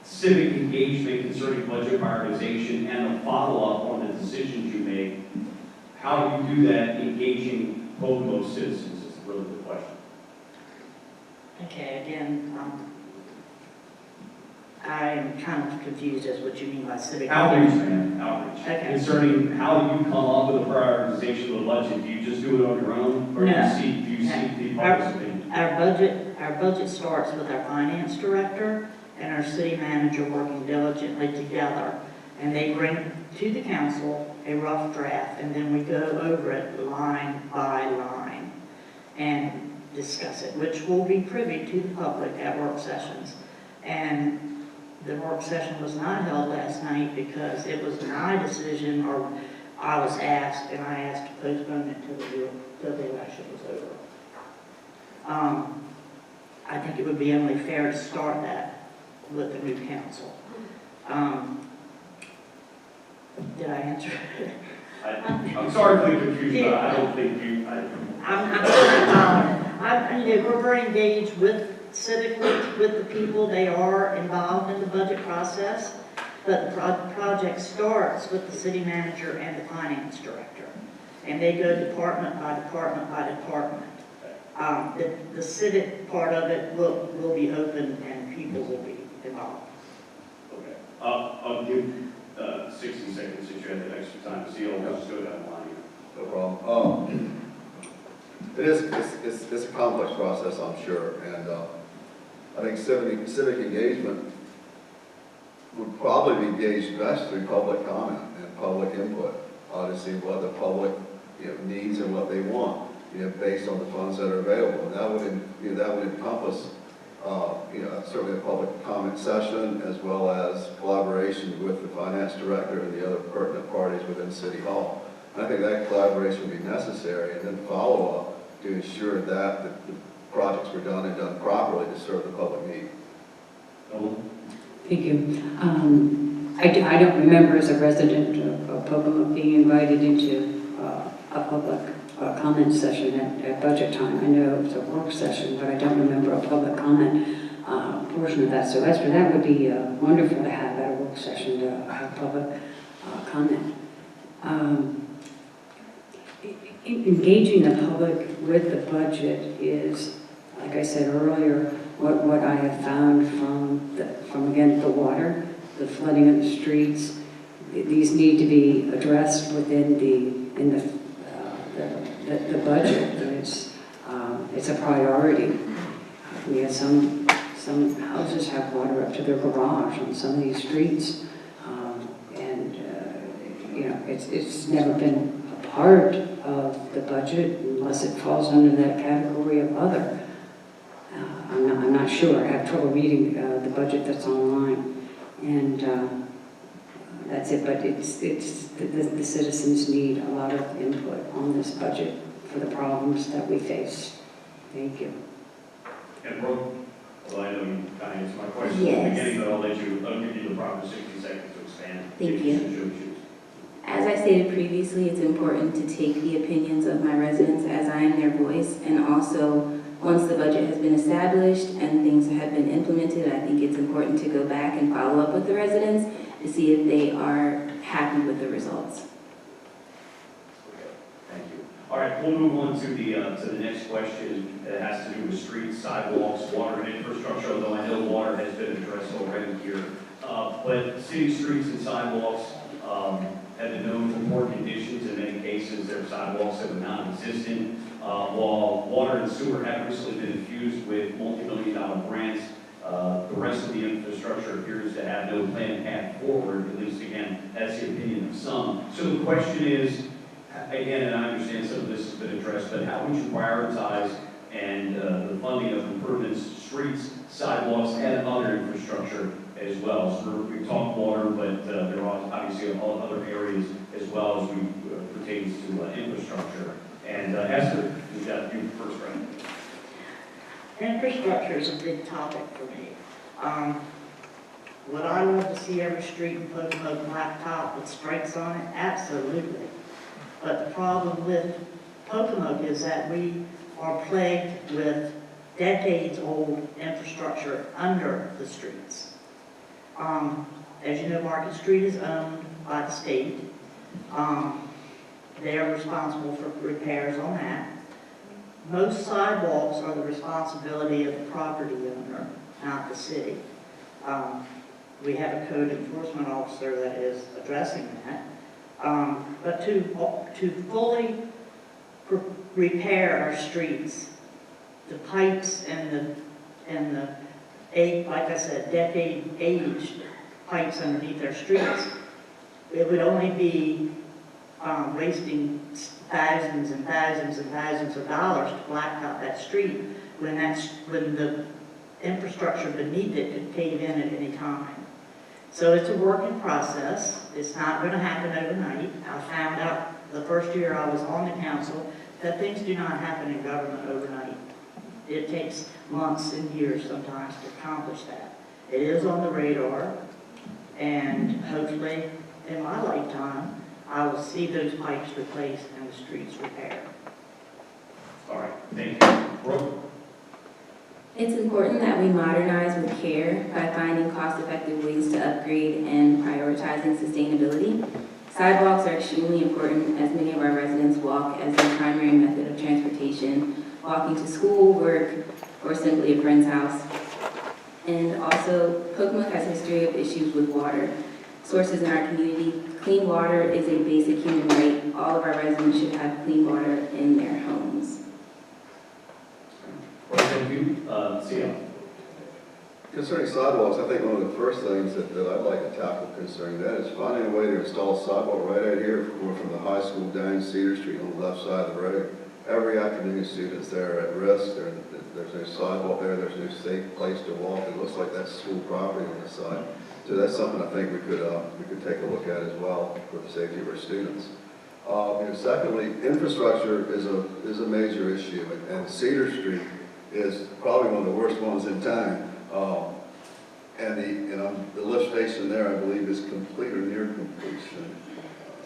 Civic engagement concerning budget prioritization and the follow-up on the decisions you make. How do you do that engaging Pocomoke citizens is really the question. Okay, again, I'm kind of confused as what you mean by civic. Outreach, man, outreach. Okay. Concerning how do you come up with a prioritization of the budget? Do you just do it on your own? Or No. do you seek the public's opinion? Our budget starts with our finance director and our city manager working diligently together. And they bring to the council a rough draft, and then we go over it line by line and discuss it, which will be privy to the public at work sessions. And the work session was not held last night because it was my decision, or I was asked, and I asked to postpone it till the election was over. I think it would be only fair to start that with the new council. Did I answer? I'm sorry for the confusion, but I don't think you... We're very engaged with civically with the people. They are involved in the budget process, but the project starts with the city manager and the finance director, and they go department by department by department. The civic part of it will be open and people will be involved. Okay. I'll give 60 seconds since you had the extra time to see. I'll just go down the line here. No problem. It's a complex process, I'm sure, and I think civic engagement would probably be gauged best through public comment and public input to see what the public needs and what they want, based on the funds that are available. And that would encompass certainly a public comment session as well as collaboration with the finance director and the other pertinent parties within City Hall. And I think that collaboration would be necessary, and then follow up to ensure that the projects were done and done properly to serve the public need. Thank you. I don't remember as a resident of Pocomoke being invited into a public comment session at budget time. I know it was a work session, but I don't remember a public comment portion of that. So Esther, that would be wonderful to have at a work session, to have public comment. Engaging the public with the budget is, like I said earlier, what I have found from again, the water, the flooding of the streets. These need to be addressed within the budget. It's a priority. We have some houses have water up to their garage on some of these streets, it's never been a part of the budget unless it falls under that category of other. I'm not sure. I have trouble reading the budget that's online, and that's it. But the citizens need a lot of input on this budget for the problems that we face. Thank you. And Brooke, well, I know you kind of answered my question Yes. at the beginning, but I'll give you the proper 60 seconds to expand. Thank you. As I stated previously, it's important to take the opinions of my residents as I am their voice, and also once the budget has been established and things have been implemented, I think it's important to go back and follow up with the residents to see if they are happy with the results. Okay, thank you. All right, we'll move on to the next question that has to do with streets, sidewalks, water, and infrastructure, although I know water has been addressed already here. But city streets and sidewalks have been known for poor conditions. In many cases, there are sidewalks that were non-existent. While water and sewer have recently been infused with multi-million-dollar grants, the rest of the infrastructure appears to have no planned path forward, at least again, that's the opinion of some. So the question is, again, and I understand some of this has been addressed, but how would you prioritize and the funding of improvements, streets, sidewalks, and other infrastructure as well? So we talked water, but there are obviously other areas as well as we pertains to infrastructure. And Esther, you've got you first, right? Infrastructure is a big topic for me. Would I love to see every street in Pocomoke blacktop with stripes on it? Absolutely. But the problem with Pocomoke is that we are plagued with decades-old infrastructure under the streets. As you know, Market Street is owned by the state. They are responsible for repairs on that. Most sidewalks are the responsibility of the property owner, not the city. We have a code enforcement officer that is addressing that. But to fully repair our streets, the pipes and the like I said, decade-aged pipes underneath our streets, it would only be wasting thousands and thousands and thousands of dollars to blacktop that street when the infrastructure beneath it could cave in at any time. So it's a working process. It's not going to happen overnight. I found out the first year I was on the council that things do not happen in government overnight. It takes months and years sometimes to accomplish that. It is on the radar, and hopefully in my lifetime, I will see those pipes replaced and the streets repaired. All right, thank you. Brooke? It's important that we modernize with care by finding cost-effective ways to upgrade and prioritizing sustainability. Sidewalks are extremely important as many of our residents walk as their primary method of transportation, walking to school, work, or simply a friend's house. And also, Pocomoke has a history of issues with water sources in our community. Clean water is a basic human right. All of our residents should have clean water in their homes. All right, thank you. Sia? Concerning sidewalks, I think one of the first things that I'd like to tackle concerning that is finding a way to install a sidewalk right out here, going from the high school down Cedar Street on the left side of the road. Every afternoon, students there are at risk. There's no sidewalk there. There's no safe place to walk. It looks like that's school property on the side. So that's something I think we could take a look at as well for the safety of our students. Secondly, infrastructure is a major issue, and Cedar Street is probably one of the worst ones in town. And the lift station there, I believe, is complete or near completion.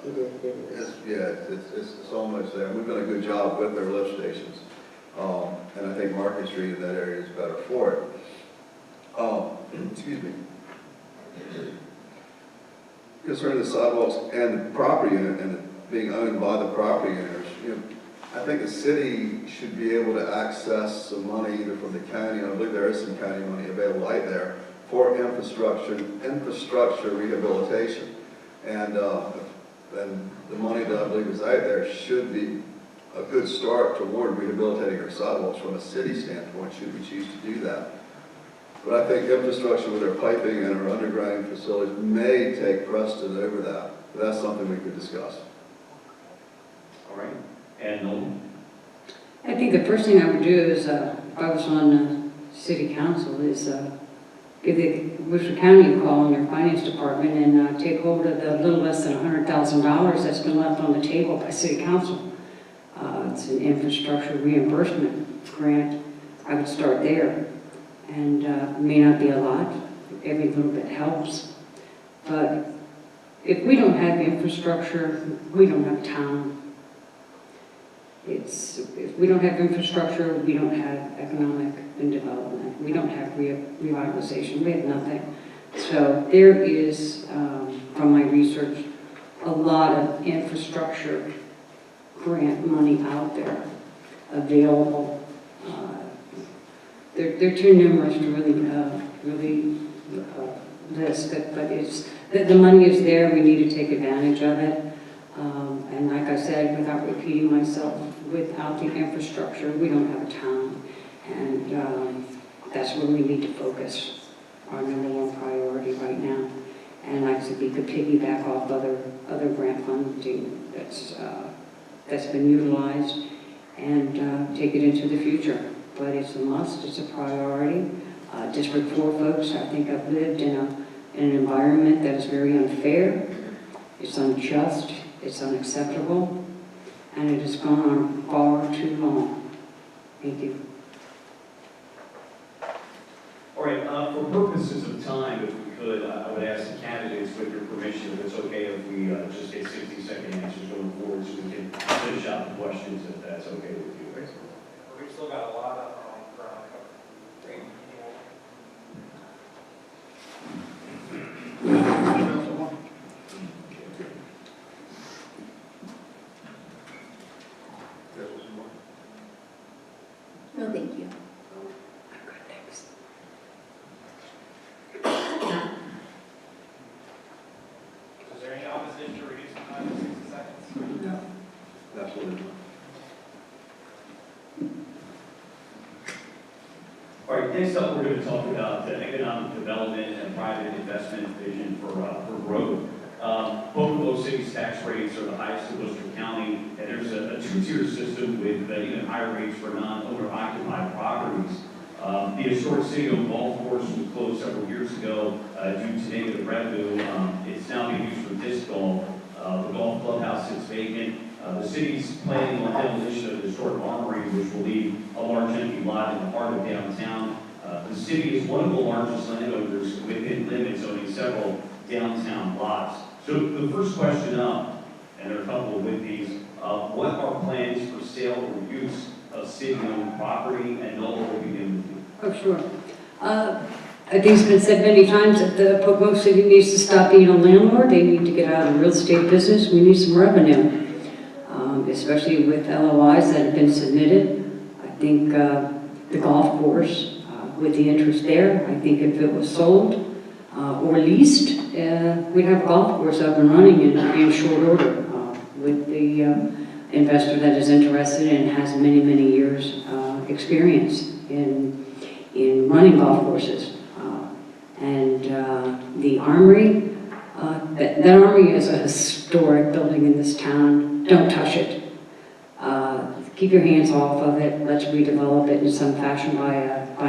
It's almost there. We've done a good job with their lift stations, and I think Market Street in that area is better for it. Excuse me. Concerning the sidewalks and the property and it being owned by the property owners, I think the city should be able to access some money either from the county, and I believe there is some county money available right there for infrastructure rehabilitation. And the money that I believe is out there should be a good start toward rehabilitating our sidewalks from a city standpoint, should we choose to do that. But I think infrastructure with our piping and our underground facilities may take precedent over that. But that's something we could discuss. All right. And Nolan? I think the first thing I would do is, if I was on city council, is give the Worcester County a call in their finance department and take hold of the little less than $100,000 that's been left on the table by city council. It's an infrastructure reimbursement grant. I would start there. And it may not be a lot. Every little bit helps. But if we don't have infrastructure, we don't have town. If we don't have infrastructure, we don't have economic and development. We don't have revitalization. We have nothing. So there is, from my research, a lot of infrastructure grant money out there available. They're too numerous to really list, but it's, the money is there, we need to take advantage of it. And like I said, without repeating myself, without the infrastructure, we don't have a town. And that's where we need to focus, our number one priority right now. And like I said, we could piggyback off other grant funding that's been utilized and take it into the future. But it's a must, it's a priority. District 4 folks, I think I've lived in an environment that is very unfair, it's unjust, it's unacceptable, and it has gone on far too long. Thank you. All right, for purposes of time, if we could, I would ask the candidates, with your permission, if it's okay if we just get 60-second answers going forward so we can finish out the questions, if that's okay with you. We've still got a lot of ground covered. No, thank you. Is there any opposition to reducing time to 60 seconds? No. Absolutely. All right, next up, we're going to talk about the economic development and private investment vision for growth. Pocomoke City's tax rates are the highest in Worcester County, and there's a two-tier system with even higher rates for non-owner occupied properties. The historic city-owned golf course was closed several years ago due to negative revenue. It's now being used for disc golf. The golf clubhouse sits vacant. The city's planning on demolition of the historic armory, which will leave a large empty lot in the heart of downtown. The city is one of the largest landowners within limits, owning several downtown lots. So the first question up, and there are a couple with these, what are plans for sale or use of city-owned property, and Nola will begin with you. Oh, sure. I think it's been said many times that the Pocomoke City needs to stop being a landlord. They need to get out of the real estate business. We need some revenue, especially with LOIs that have been submitted. I think the golf course, with the interest there, I think if it was sold or leased, we'd have a golf course up and running in short order with the investor that is interested and has many, many years experience in running golf courses. And the Armory, that Armory is a historic building in this town. Don't touch it. Keep your hands off of it. Let's redevelop it in some fashion by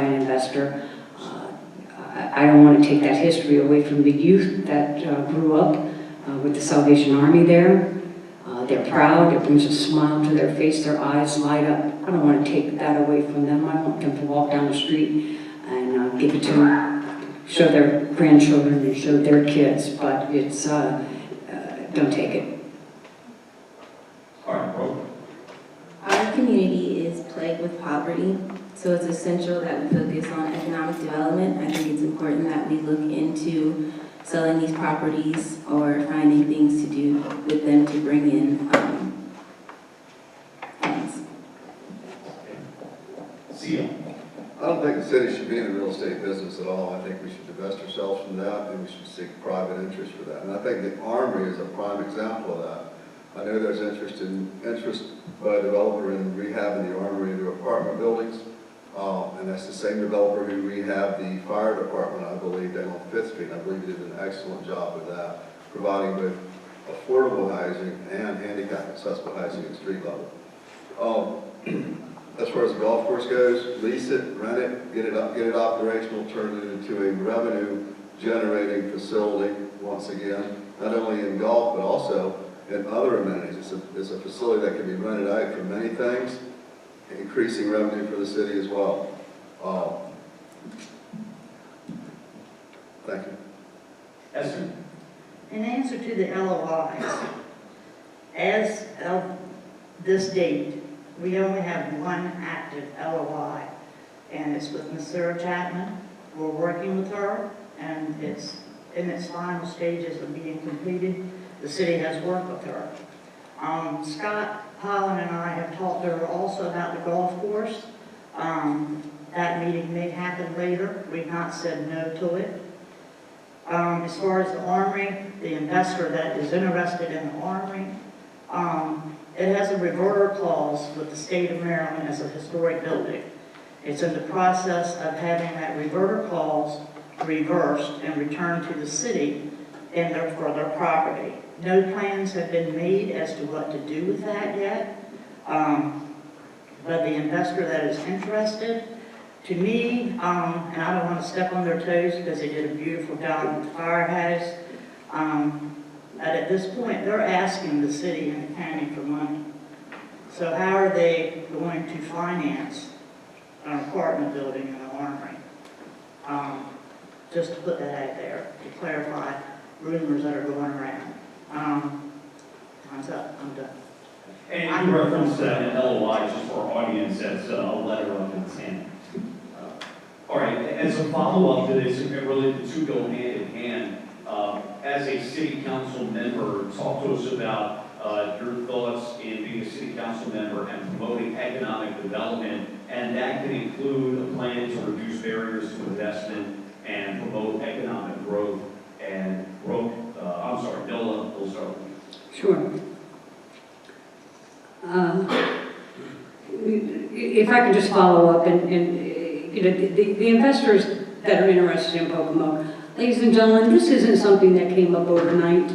an investor. I don't want to take that history away from the youth that grew up with the Salvation Army there. They're proud. It brings a smile to their face. Their eyes light up. I don't want to take that away from them. I want them to walk down the street and give it to them, show their grandchildren and show their kids. But it's, don't take it. All right, Bro. Our community is plagued with poverty, so it's essential that we focus on economic development. I think it's important that we look into selling these properties or finding things to do with them to bring in funds. Seal. I don't think the city should be in the real estate business at all. I think we should divest ourselves from that, and we should seek private interest for that. And I think the Armory is a prime example of that. I know there's interest by a developer in rehabbing the Armory into apartment buildings, and that's the same developer who rehabbed the fire department, I believe, down on 5th Street. I believe he did an excellent job with that, providing both affordable housing and handicap accessible housing at street level. As far as the golf course goes, lease it, rent it, get it operational, turn it into a revenue-generating facility once again, not only in golf but also in other amenities. It's a facility that can be rented out for many things, increasing revenue for the city as well. Thank you. Esther. In answer to the LOIs, as of this date, we only have one active LOI, and it's with Ms. Sarah Chapman. We're working with her, and it's in its final stages of being completed. The city has worked with her. Scott Holland and I have talked to her also about the golf course. That meeting may happen later. We've not said no to it. As far as the armory, the investor that is interested in the armory, it has a reverter clause with the state of Maryland as a historic building. It's in the process of having that reverter clause reversed and returned to the city for their property. No plans have been made as to what to do with that yet, but the investor that is interested, to me, and I don't want to step on their toes because they did a beautiful job with the firehouse, but at this point, they're asking the city and the county for money. So how are they going to finance an apartment building in the armory? Just to put that out there, to clarify rumors that are going around. Time's up, I'm done. And you referenced an LOI, just for our audience, as a letter of intent. All right, as a follow-up to this, really the two go hand in hand. As a city council member, talk to us about your thoughts in being a city council member and promoting economic development, and that can include a plan to reduce barriers to investment and promote economic growth and growth. Nola, we'll start with you. Sure. If I can just follow up, and you know, the investors that are interested in Pocomoke, ladies and gentlemen, this isn't something that came up overnight.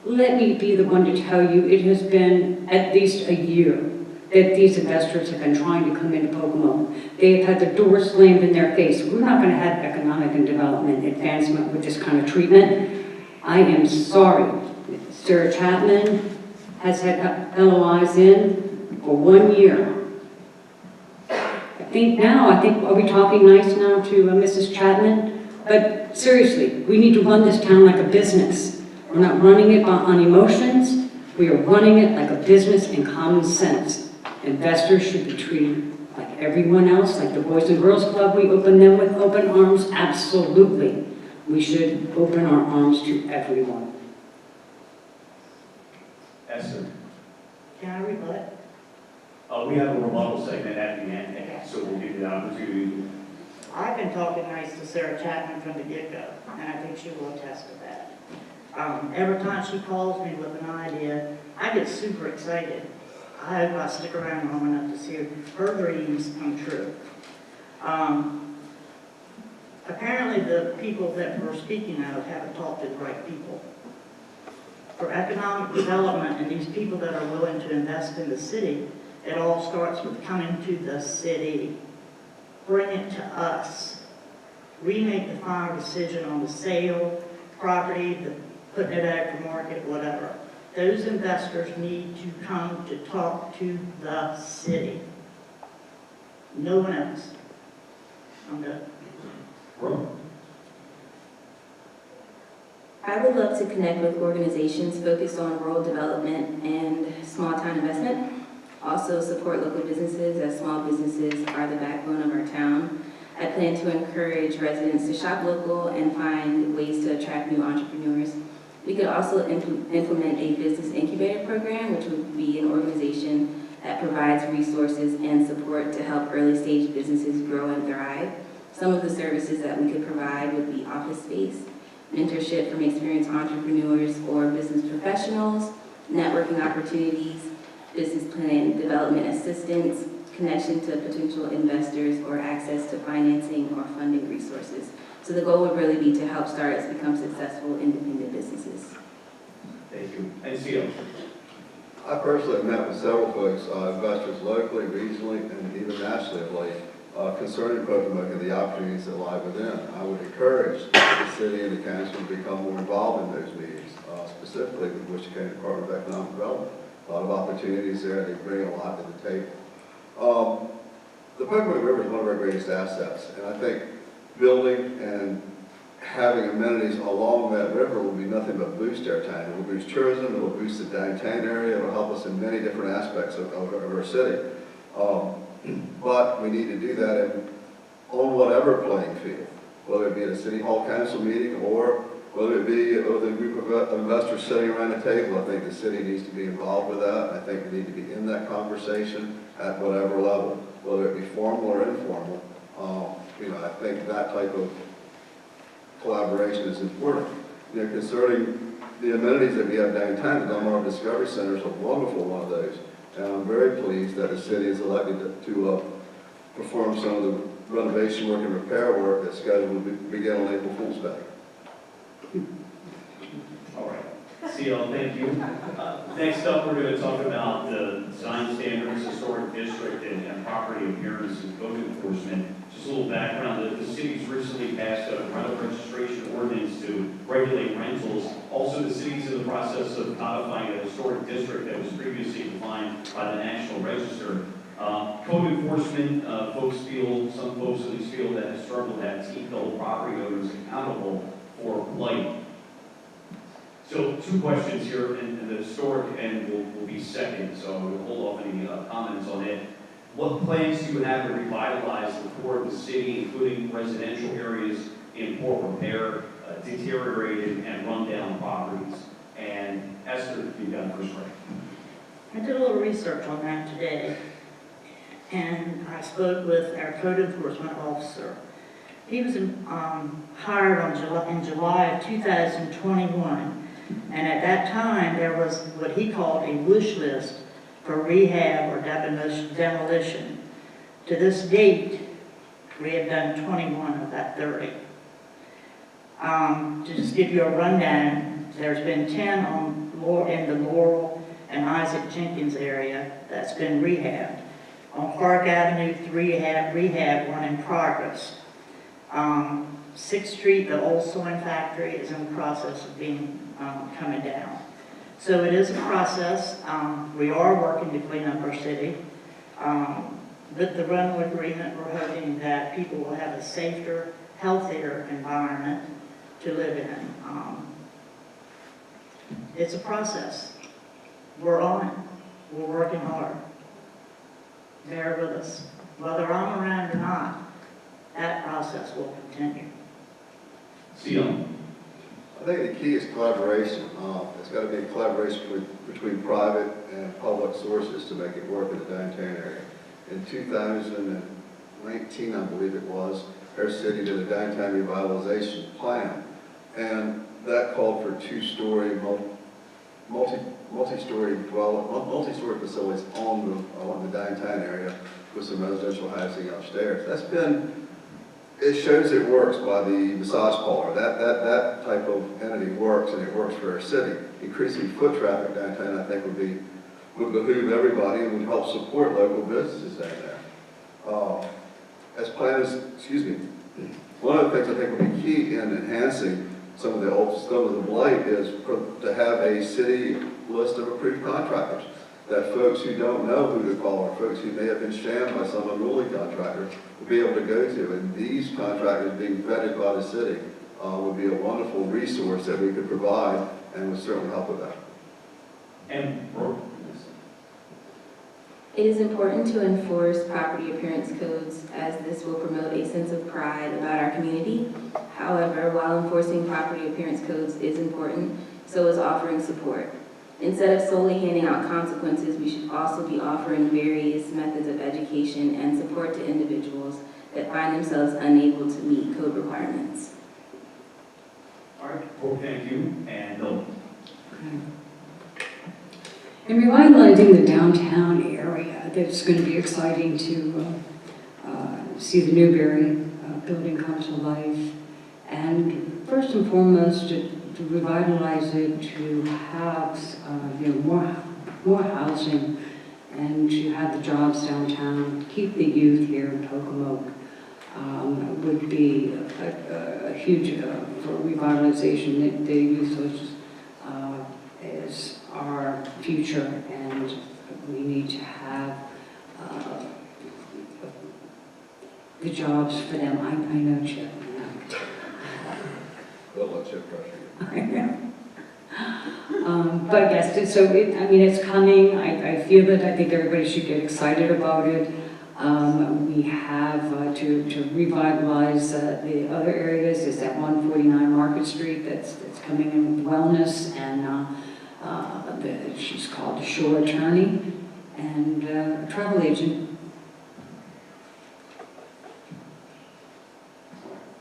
Let me be the one to tell you, it has been at least a year that these investors have been trying to come into Pocomoke. They have had the door slammed in their face. We're not going to have economic and development advancement with this kind of treatment. I am sorry. Sarah Chapman has had LOIs in for 1 year. Are we talking nice now to Mrs. Chapman? But seriously, we need to run this town like a business. We're not running it on emotions. We are running it like a business in common sense. Investors should be treated like everyone else, like the Boys and Girls Club. We open them with open arms, absolutely. We should open our arms to everyone. Esther. Can I rebut? We have a rebuttal segment at the end, so we'll give you the opportunity. I've been talking nice to Sarah Chapman from the get-go, and I think she will attest to that. Every time she calls me with an idea, I get super excited. I hope I stick around long enough to see her dreams come true. Apparently the people that we're speaking of haven't talked to the right people. For economic development and these people that are willing to invest in the city, it all starts with coming to the city. Bring it to us. We make the final decision on the sale, property, the putting it out for market, whatever. Those investors need to come to talk to the city. No one else. I'm done. I would love to connect with organizations focused on rural development and small town investment. Also support local businesses, as small businesses are the backbone of our town. I plan to encourage residents to shop local and find ways to attract new entrepreneurs. We could also implement a business incubator program, which would be an organization that provides resources and support to help early stage businesses grow and thrive. Some of the services that we could provide would be office space, mentorship from experienced entrepreneurs or business professionals, networking opportunities, business plan development assistance, connection to potential investors, or access to financing or funding resources. So the goal would really be to help startups become successful independent businesses. Thank you. And CEO. I personally have met with several folks, investors locally, regionally, and even nationally of late, concerning Pocomoke and the opportunities that lie within. I would encourage the city and the council to become more involved in those meetings, specifically with the Worcester County Department of Economic Development. A lot of opportunities there. They bring a lot to the table. The Pocomoke River is one of our greatest assets, and I think building and having amenities along that river will be nothing but boost our town. It will boost tourism, it will boost the downtown area, it will help us in many different aspects of our city. But we need to do that on whatever playing field, whether it be at a city hall council meeting or whether it be with a group of investors sitting around a table, I think the city needs to be involved with that. I think we need to be in that conversation at whatever level, whether it be formal or informal. I think that type of collaboration is important. Concerning the amenities that we have downtown, the Delmar Discovery Center is a wonderful one of those. And I'm very pleased that the city is elected to perform some of the renovation work and repair work that's scheduled to begin on April Fool's Day. All right. CL, thank you. Next up, we're going to talk about the design standards, historic district, and property appearance and code enforcement. Just a little background, the city's recently passed a rental registration ordinance to regulate rentals. Also, the city's in the process of codifying a historic district that was previously defined by the National Register. Code enforcement, some folks at least feel that has struggled to have hold property owners accountable for blight. So 2 questions here, and the historic end will be second, so we'll hold off any comments on it. What plans do you have to revitalize the core of the city, including residential areas in poor repair, deteriorated and rundown properties? And Esther, you've got the first question. I did a little research on that today, and I spoke with our code enforcement officer. He was hired in July of 2021. And at that time, there was what he called a wish list for rehab or demolition. To this date, we have done 21 of that 30. To just give you a rundown, there's been 10 in the Laurel and Isaac Jenkins area that's been rehabbed. On Park Avenue, 3 rehab, 1 in progress. 6th Street, the old sewing factory, is in the process of coming down. So it is a process. We are working to clean up our city. With the rental agreement, we're hoping that people will have a safer, healthier environment to live in. It's a process. We're on it. We're working hard. Bear with us. Whether I'm around or not, that process will continue. CL. I think the key is collaboration. It's got to be a collaboration between private and public sources to make it work in the downtown area. In 2019, I believe it was, our city did a downtown revitalization plan, and that called for 2-story, multi-story facilities on the downtown area with some residential housing upstairs. It shows it works by the massage parlor. That type of entity works, and it works for our city. Increasing foot traffic downtown, I think, would behoove everybody and would help support local businesses down there. One of the things I think would be key in enhancing some of the blight is to have a city list of approved contractors. That folks who don't know who to call, or folks who may have been shammed by some unruly contractor, will be able to go to. And these contractors being vetted by the city would be a wonderful resource that we could provide and would certainly help with that. And It is important to enforce property appearance codes, as this will promote a sense of pride about our community. However, while enforcing property appearance codes is important, so is offering support. Instead of solely handing out consequences, we should also be offering various methods of education and support to individuals that find themselves unable to meet code requirements. all right, well, thank you. And In revitalizing the downtown area, that's going to be exciting to see the Newberry building come to life. And first and foremost, to revitalize it, to have more housing, and to have the jobs downtown, keep the youth here in Pocomoke, would be a huge for revitalization. The youth is our future, and we need to have the jobs for them. I know, Chip. Don't let Chip pressure you. I know. But yes, so it's coming. I feel it. I think everybody should get excited about it. We have to revitalize the other areas. Is that 149 Market Street that's coming in with wellness, and she's called the Shore Attorney and a travel agent.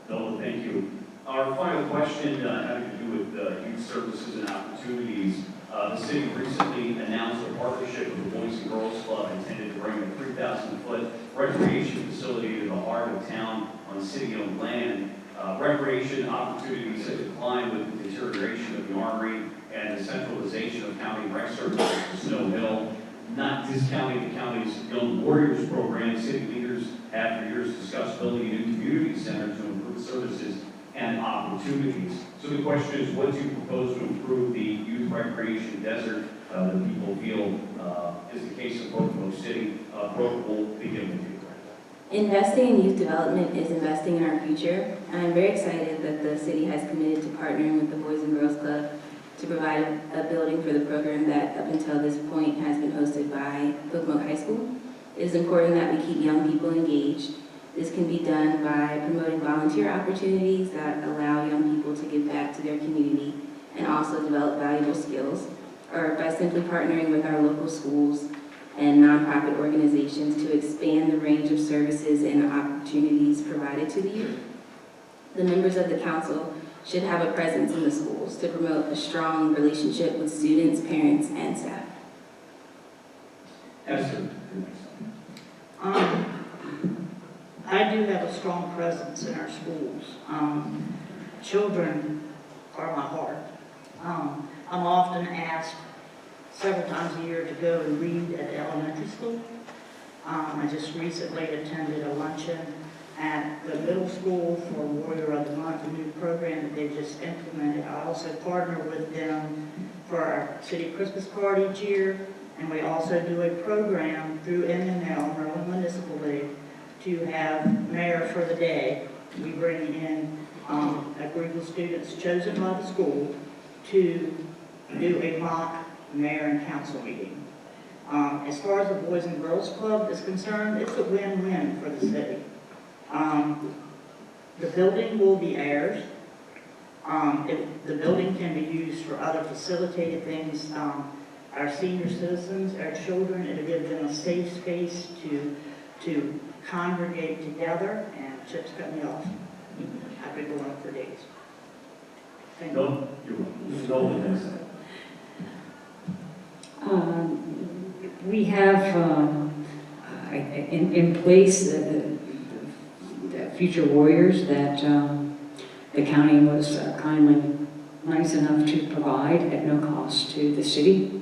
No, thank you. Our final question having to do with youth services and opportunities. The city recently announced a partnership with the Boys and Girls Club intended to bring a 3,000-foot recreation facility to the heart of town on city-owned land. Recreation opportunities have declined with the deterioration of the armory and the centralization of county rec services to Snow Hill. Not discounting the county's Young Warriors program, city leaders have for years discussed building a new community center to improve services and opportunities. So the question is, what do you propose to improve the youth recreation desert that people feel is the case of Pocomoke City? Brooke, we'll begin with you. Investing in youth development is investing in our future. I'm very excited that the city has committed to partnering with the Boys and Girls Club to provide a building for the program that up until this point has been hosted by Pocomoke High School. It is important that we keep young people engaged. This can be done by promoting volunteer opportunities that allow young people to give back to their community and also develop valuable skills, or by simply partnering with our local schools and nonprofit organizations to expand the range of services and opportunities provided to the youth. The members of the council should have a presence in the schools to promote a strong relationship with students, parents, and staff. Esther. I do have a strong presence in our schools. Children are my heart. I'm often asked several times a year to go and read at elementary school. I just recently attended a luncheon at the middle school for Warrior of the Month, a new program that they just implemented. I also partner with them for our city Christmas party each year, and we also do a program through MML, Maryland Municipal League, to have Mayor for the Day. We bring in a group of students chosen by the school to do a mock mayor and council meeting. As far as the Boys and Girls Club is concerned, it's a win-win for the city. The building will be ours. The building can be used for other facilitated things. Our senior citizens, our children, it'll give them a safe space to congregate together, and Chip's cut me off. I've been going for days. Thank you. No, you're welcome. We have in place the Future Warriors that the county was kindly nice enough to provide at no cost to the city.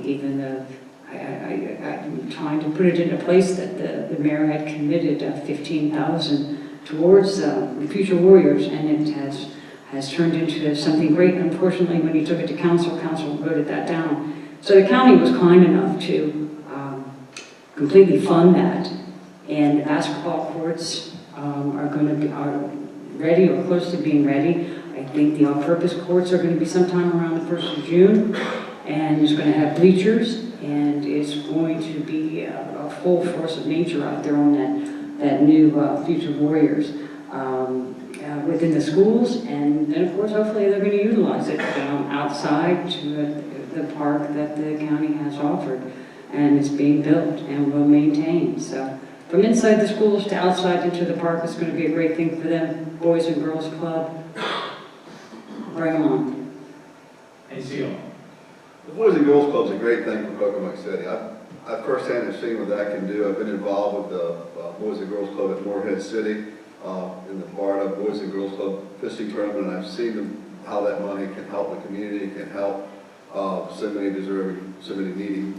Even though I'm trying to put it in a place that the mayor had committed $15,000 towards the Future Warriors, and it has turned into something great. Unfortunately, when he took it to council voted that down. So the county was kind enough to completely fund that, and the basketball courts are ready or close to being ready. I think the all-purpose courts are going to be sometime around the 1st of June, and it's going to have bleachers, and it's going to be a full force of nature out there on that new Future Warriors within the schools, and then of course hopefully they're going to utilize it outside to the park that the county has offered, and it's being built and will maintain. So from inside the schools to outside into the park, it's going to be a great thing for them. Boys and Girls Club, bring them on. And Seal. The Boys and Girls Club is a great thing for Pocomoke City. I firsthand have seen what that can do. I've been involved with the Boys and Girls Club at Morehead City in the Florida Boys and Girls Club fishing tournament, and I've seen how that money can help the community, can help so many deserving, so many needy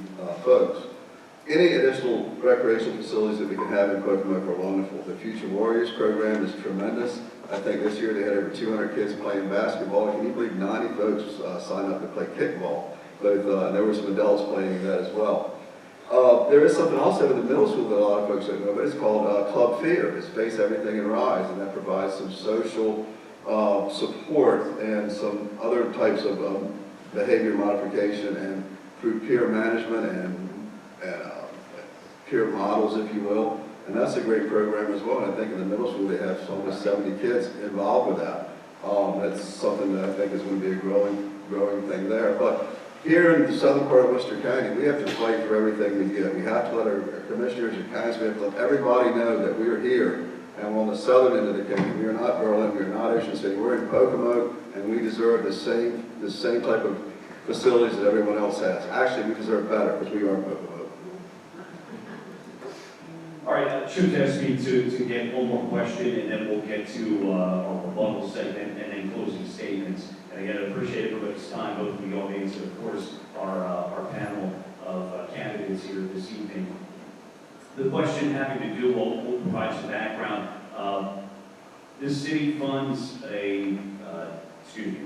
folks. Any additional recreational facilities that we can have in Pocomoke are wonderful. The Future Warriors program is tremendous. I think this year they had over 200 kids playing basketball. Can you believe 90 folks signed up to play kickball? And there were some adults playing that as well. There is something also in the middle school that a lot of folks don't know, but it's called Club Fear. It's Face Everything and Rise, and that provides some social support and some other types of behavior modification and through peer management and peer models, if you will. And that's a great program as well. And I think in the middle school, they have almost 70 kids involved with that. That's something that I think is going to be a growing thing there. But here in the southern part of Worcester County, we have to fight for everything we get. We have to let our commissioners and counties, we have to let everybody know that we are here. And we're on the southern end of the county. We are not Berlin, we are not Ocean City. We're in Pocomoke, and we deserve the same type of facilities that everyone else has. Actually, we deserve better because we are Pocomoke. All right, Chief asked me to get one more question, and then we'll get to our rebuttal segment and then closing statements. And again, I appreciate everybody's time, both in the audience and, of course, our panel of candidates here this evening. The question having to do, we'll provide some background. This city funds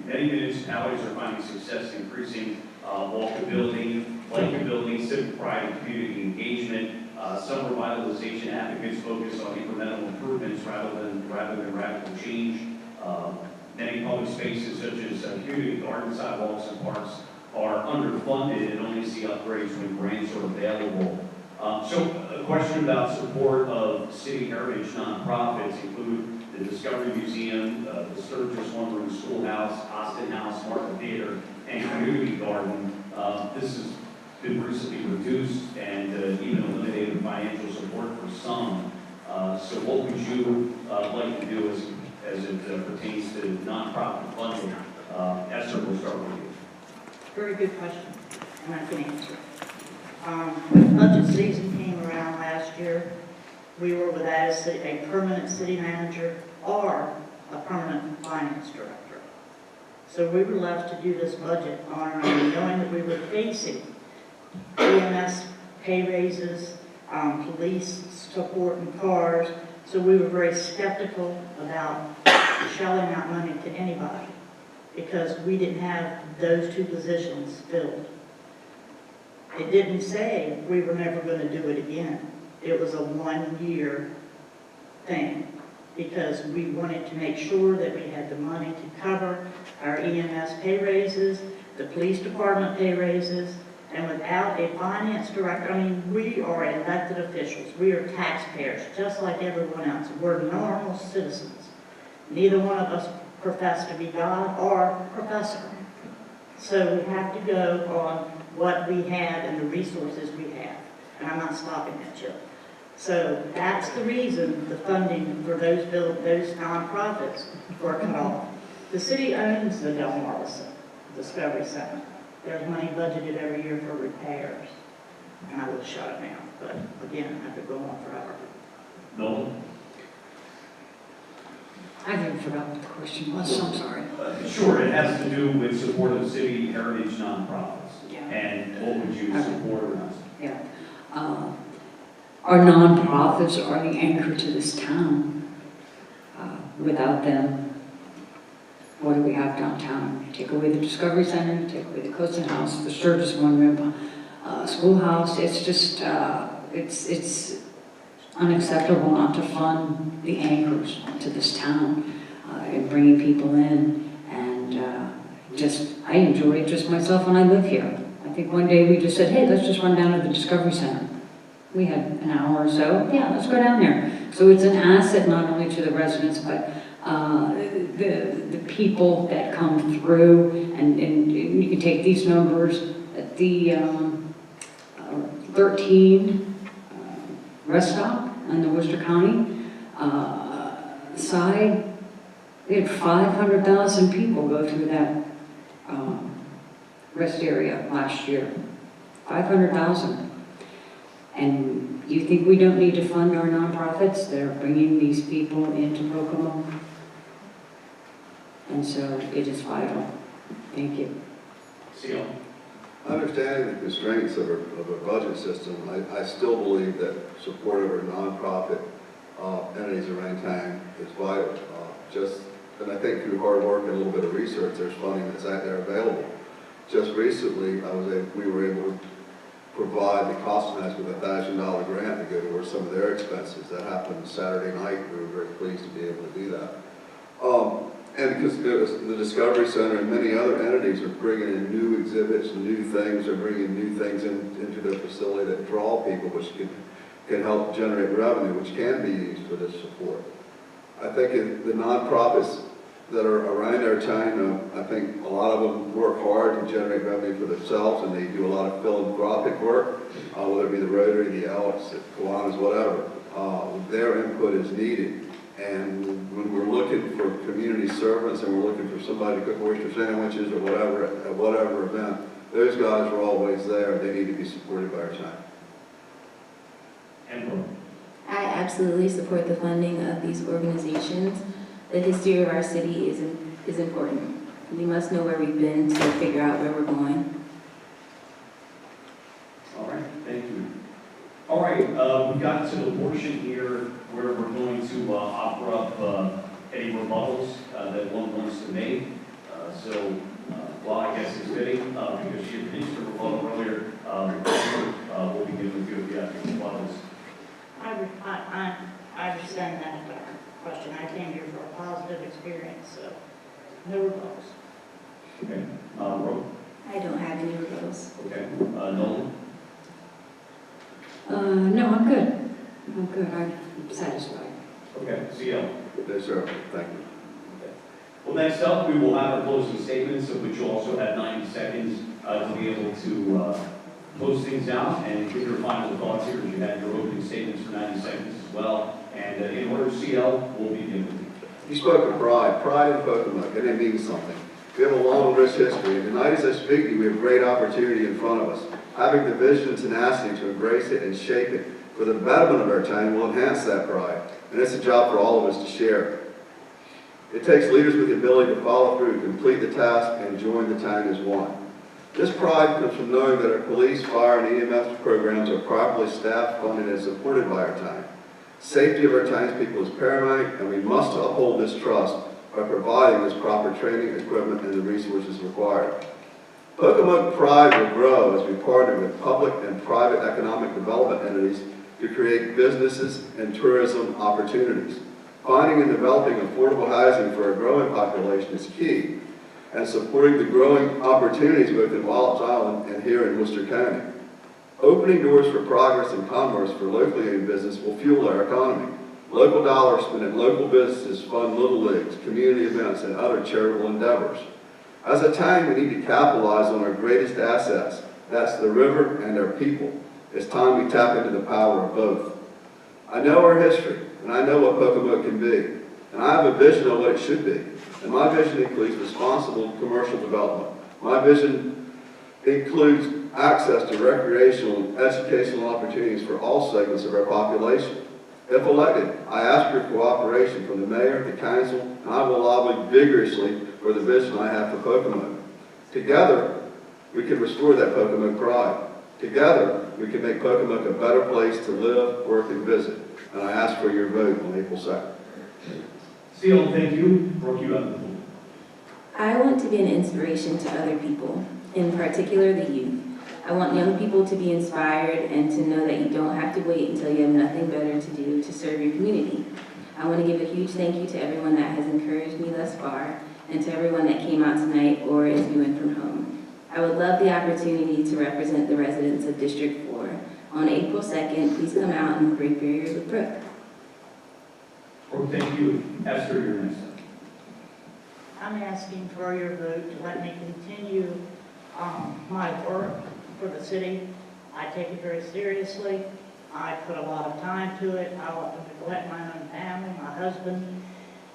many municipalities are finding success increasing walkability, likability, civic pride, and community engagement. Some revitalization advocates focus on incremental improvements rather than radical change. Many public spaces such as community gardens, sidewalks, and parks are underfunded and only see upgrades when grants are available. So a question about support of city heritage nonprofits include the Discovery Museum, the Sturgis One Room Schoolhouse, Austin House, Martin Theater, and Community Garden. This has been recently reduced and even eliminated financial support for some. So what would you like to do as it pertains to nonprofit funding? Esther, we'll start with you. Very good question, and I can answer. When budget season came around last year, we were without a permanent city manager or a permanent finance director. So we were left to do this budget on our own, knowing that we were facing EMS pay raises, police support in cars. So we were very skeptical about shelling out money to anybody because we didn't have those two positions filled. It didn't say we were never going to do it again. It was a one-year thing because we wanted to make sure that we had the money to cover our EMS pay raises, the police department pay raises, and without a finance director, I mean, we are elected officials. We are taxpayers, just like everyone else. We're normal citizens. Neither one of us profess to be God or professor. So we have to go on what we have and the resources we have. And I'm not stopping at you. So that's the reason the funding for those nonprofits were cut off. The city owns the Del Marlison Discovery Center. There's money budgeted every year for repairs. And I would shut it down. But again, I could go on forever. No? I even forgot what the question was, so I'm sorry. Sure, it has to do with support of city heritage nonprofits. Yeah. And what would you support or not? Yeah. Our nonprofits are the anchor to this town. Without them, what do we have downtown? You take away the Discovery Center, you take away the Coastal House, the Sturgis One Room Schoolhouse. It's just, it's unacceptable not to fund the anchors to this town and bringing people in. And I enjoy it just myself when I live here. I think one day we just said, hey, let's just run down to the Discovery Center. We had an hour or so. Yeah, let's go down there. So it's an asset not only to the residents, but the people that come through. And you can take these numbers at the 13 rest stop on the Worcester County side. We had 500,000 people go through that rest area last year. 500,000. And you think we don't need to fund our nonprofits that are bringing these people into Pocomoke? And so it is vital. Thank you. Seal. Understanding the constraints of our budget system, I still believe that support of our nonprofit entities around town is vital. And I think through hard work and a little bit of research, there's funding that's out there available. Just recently, we were able to provide the Costas with a $1,000 grant to go towards some of their expenses. That happened Saturday night. We were very pleased to be able to do that. And because the Discovery Center and many other entities are bringing in new exhibits, new things, are bringing new things into their facility that draw people, which can can help generate revenue, which can be used for this support. I think the nonprofits that are around our town, I think a lot of them work hard to generate revenue for themselves, and they do a lot of philanthropic work, whether it be the Rotary, the Elks, the Kiwanis, whatever. Their input is needed. And when we're looking for community servants and we're looking for somebody to cook oyster sandwiches or whatever, at whatever event, those guys are always there. They need to be supported by our town. Amber. I absolutely support the funding of these organizations. The history of our city is important. We must know where we've been to figure out where we're going. All right, thank you. All right, we got to the portion here where we're going to offer up any rebuttals that one wants to make. Well, I guess it's fitting, because you finished the rebuttal earlier, we'll begin with you if you have any rebuttals. I rescind that question. I came here for a positive experience, so no rebuttals. Okay, Ro? I don't have any rebuttals. Okay, Nolan? No, I'm good. I'm good. I'm satisfied. Okay, CL? Yes, sir. Thank you. Well, next up, we will have our closing statements, of which you also have 90 seconds to be able to close things out and give your final thoughts here, as you have your opening statements for 90 seconds as well. And in order, CL, we'll begin with you. You spoke of pride. Pride in Pocomoke, and it means something. We have a long, rich history, and tonight as I speak to you, we have great opportunity in front of us. Having the vision and tenacity to embrace it and shape it for the betterment of our town will enhance that pride, and it's a job for all of us to share. It takes leaders with the ability to follow through, complete the task, and join the town as one. This pride comes from knowing that our police, fire, and EMS programs are properly staffed, funded, and supported by our town. Safety of our townspeople is paramount, and we must uphold this trust by providing this proper training, equipment, and the resources required. Pocomoke pride will grow as we partner with public and private economic development entities to create businesses and tourism opportunities. Finding and developing affordable housing for a growing population is key, and supporting the growing opportunities both in Wallops Island and here in Worcester County. Opening doors for progress and commerce for locally owned business will fuel our economy. Local dollars spent in local businesses fund little leagues, community events, and other charitable endeavors. As a town, we need to capitalize on our greatest assets. That's the river and our people. It's time we tap into the power of both. I know our history, and I know what Pocomoke can be. And I have a vision of what it should be. And my vision includes responsible commercial development. My vision includes access to recreational and educational opportunities for all segments of our population. If elected, I ask your cooperation from the mayor, the council, and I will lobby vigorously for the vision I have for Pocomoke. Together, we can restore that Pocomoke pride. Together, we can make Pocomoke a better place to live, work, and visit. And I ask for your vote on April 2nd. CL, thank you. Brooke, you have the floor. I want to be an inspiration to other people, in particular the youth. I want young people to be inspired and to know that you don't have to wait until you have nothing better to do to serve your community. I want to give a huge thank you to everyone that has encouraged me thus far, and to everyone that came out tonight or is viewing from home. I would love the opportunity to represent the residents of District 4. On April 2nd, please come out and break barriers with Brooke. Brooke, thank you. Esther, you're next. I'm asking for your vote to let me continue my work for the city. I take it very seriously. I put a lot of time to it. I want to neglect my own family, my husband.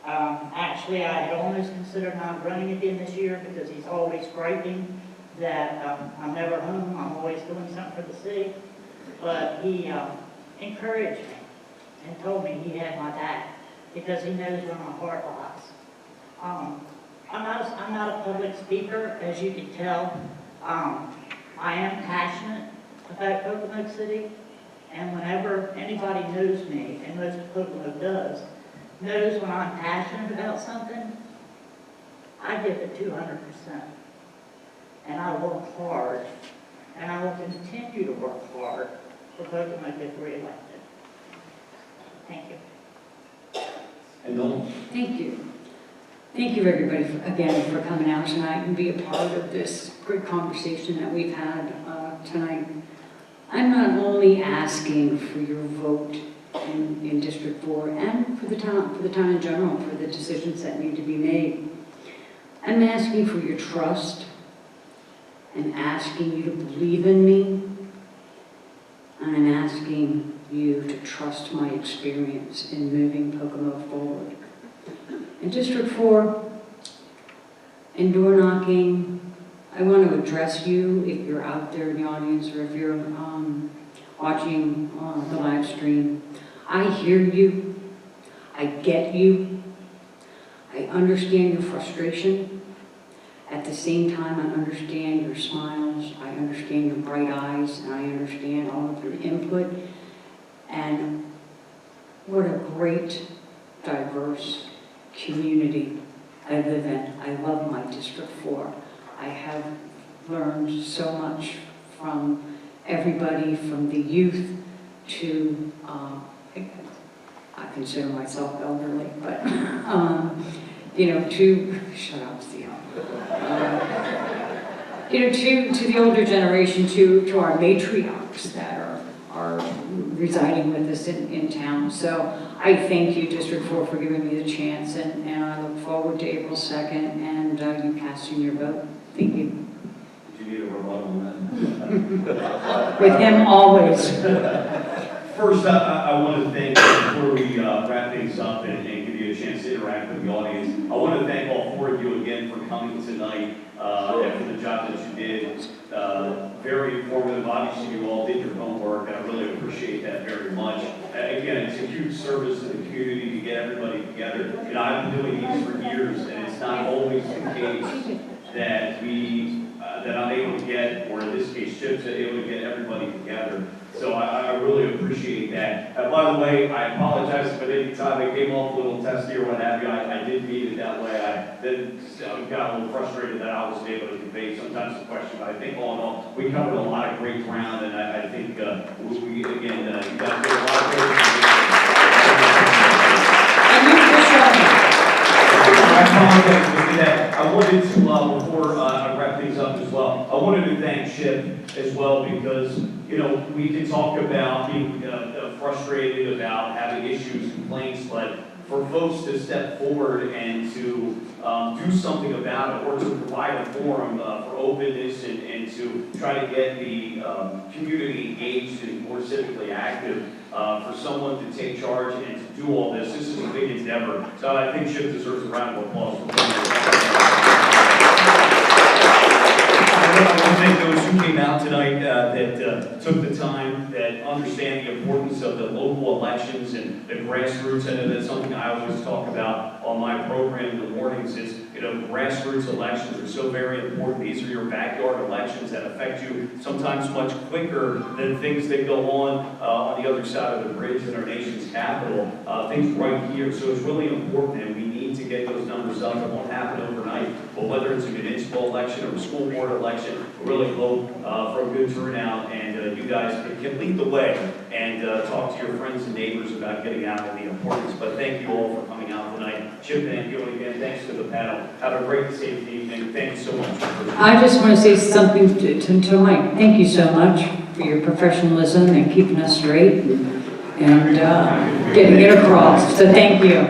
Actually, I had almost considered not running again this year because he's always griping that I'm never home. I'm always doing something for the city. But he encouraged me and told me he had my back because he knows where my heart lies. I'm not a public speaker, as you can tell. I am passionate about Pocomoke City, and whenever anybody knows me, and most of Pocomoke does, knows when I'm passionate about something, I give it 200%. And I work hard, and I will continue to work hard for Pocomoke if re-elected. Thank you. And Nolan? Thank you. Thank you, everybody, again, for coming out tonight and be a part of this great conversation that we've had tonight. I'm not only asking for your vote in District 4 and for the town in general, for the decisions that need to be made. I'm asking for your trust and asking you to believe in me. And I'm asking you to trust my experience in moving Pocomoke forward. In District 4, in door knocking, I want to address you if you're out there in the audience or if you're watching the live stream. I hear you. I get you. I understand your frustration. At the same time, I understand your smiles. I understand your bright eyes. And I understand all of your input. And what a great, diverse community I live in. I love my District 4. I have learned so much from everybody, from the youth to, I consider myself elderly, but, to, shut up, Theo. To the older generation, to our matriarchs that are residing with us in town. So I thank you, District 4, for giving me the chance, and I look forward to April 2nd and you casting your vote. Thank you. Did you need a rebuttal on that? With him always. First, I want to thank, before we wrap things up and give you a chance to interact with the audience, I want to thank all four of you again for coming tonight and for the job that you did. Very informative. Obviously, you all did your homework, and I really appreciate that very much. Again, it's a huge service to the community to get everybody together. I've been doing these for years, and it's not always the case that that I'm able to get, or in this case, Chip's able to get everybody together. So I really appreciate that. By the way, I apologize if at any time I came off a little testy or what have you. I did mean it that way. I then got a little frustrated that I wasn't able to convey sometimes the question, but I think all in all, we covered a lot of great ground, and I think we again, you guys did a lot of great I wanted to, before I wrap things up as well, I wanted to thank Chip as well, because, we can talk about being frustrated about having issues, complaints, but for folks to step forward and to do something about it, or to provide a forum for openness and to try to get the community engaged and more civically active, for someone to take charge and to do all this is a big endeavor. So I think Chip deserves a round of applause for I want to thank those who came out tonight that took the time, that understand the importance of the local elections and the grassroots. I know that's something I always talk about on my program in the mornings is, grassroots elections are so very important. These are your backyard elections that affect you sometimes much quicker than things that go on the other side of the bridge in our nation's capital. Things right here. So it's really important, and we need to get those numbers up. It won't happen overnight. But whether it's a municipal election or a school board election, we really hope for a good turnout, and you guys can lead the way and talk to your friends and neighbors about getting out and the importance. But thank you all for coming out tonight. Chip, thank you, and again, thanks to the panel. Have a great, safe evening. Thank you so much. I just want to say something to Mike. Thank you so much for your professionalism and keeping us straight and getting it across. So thank you.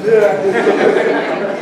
Yeah.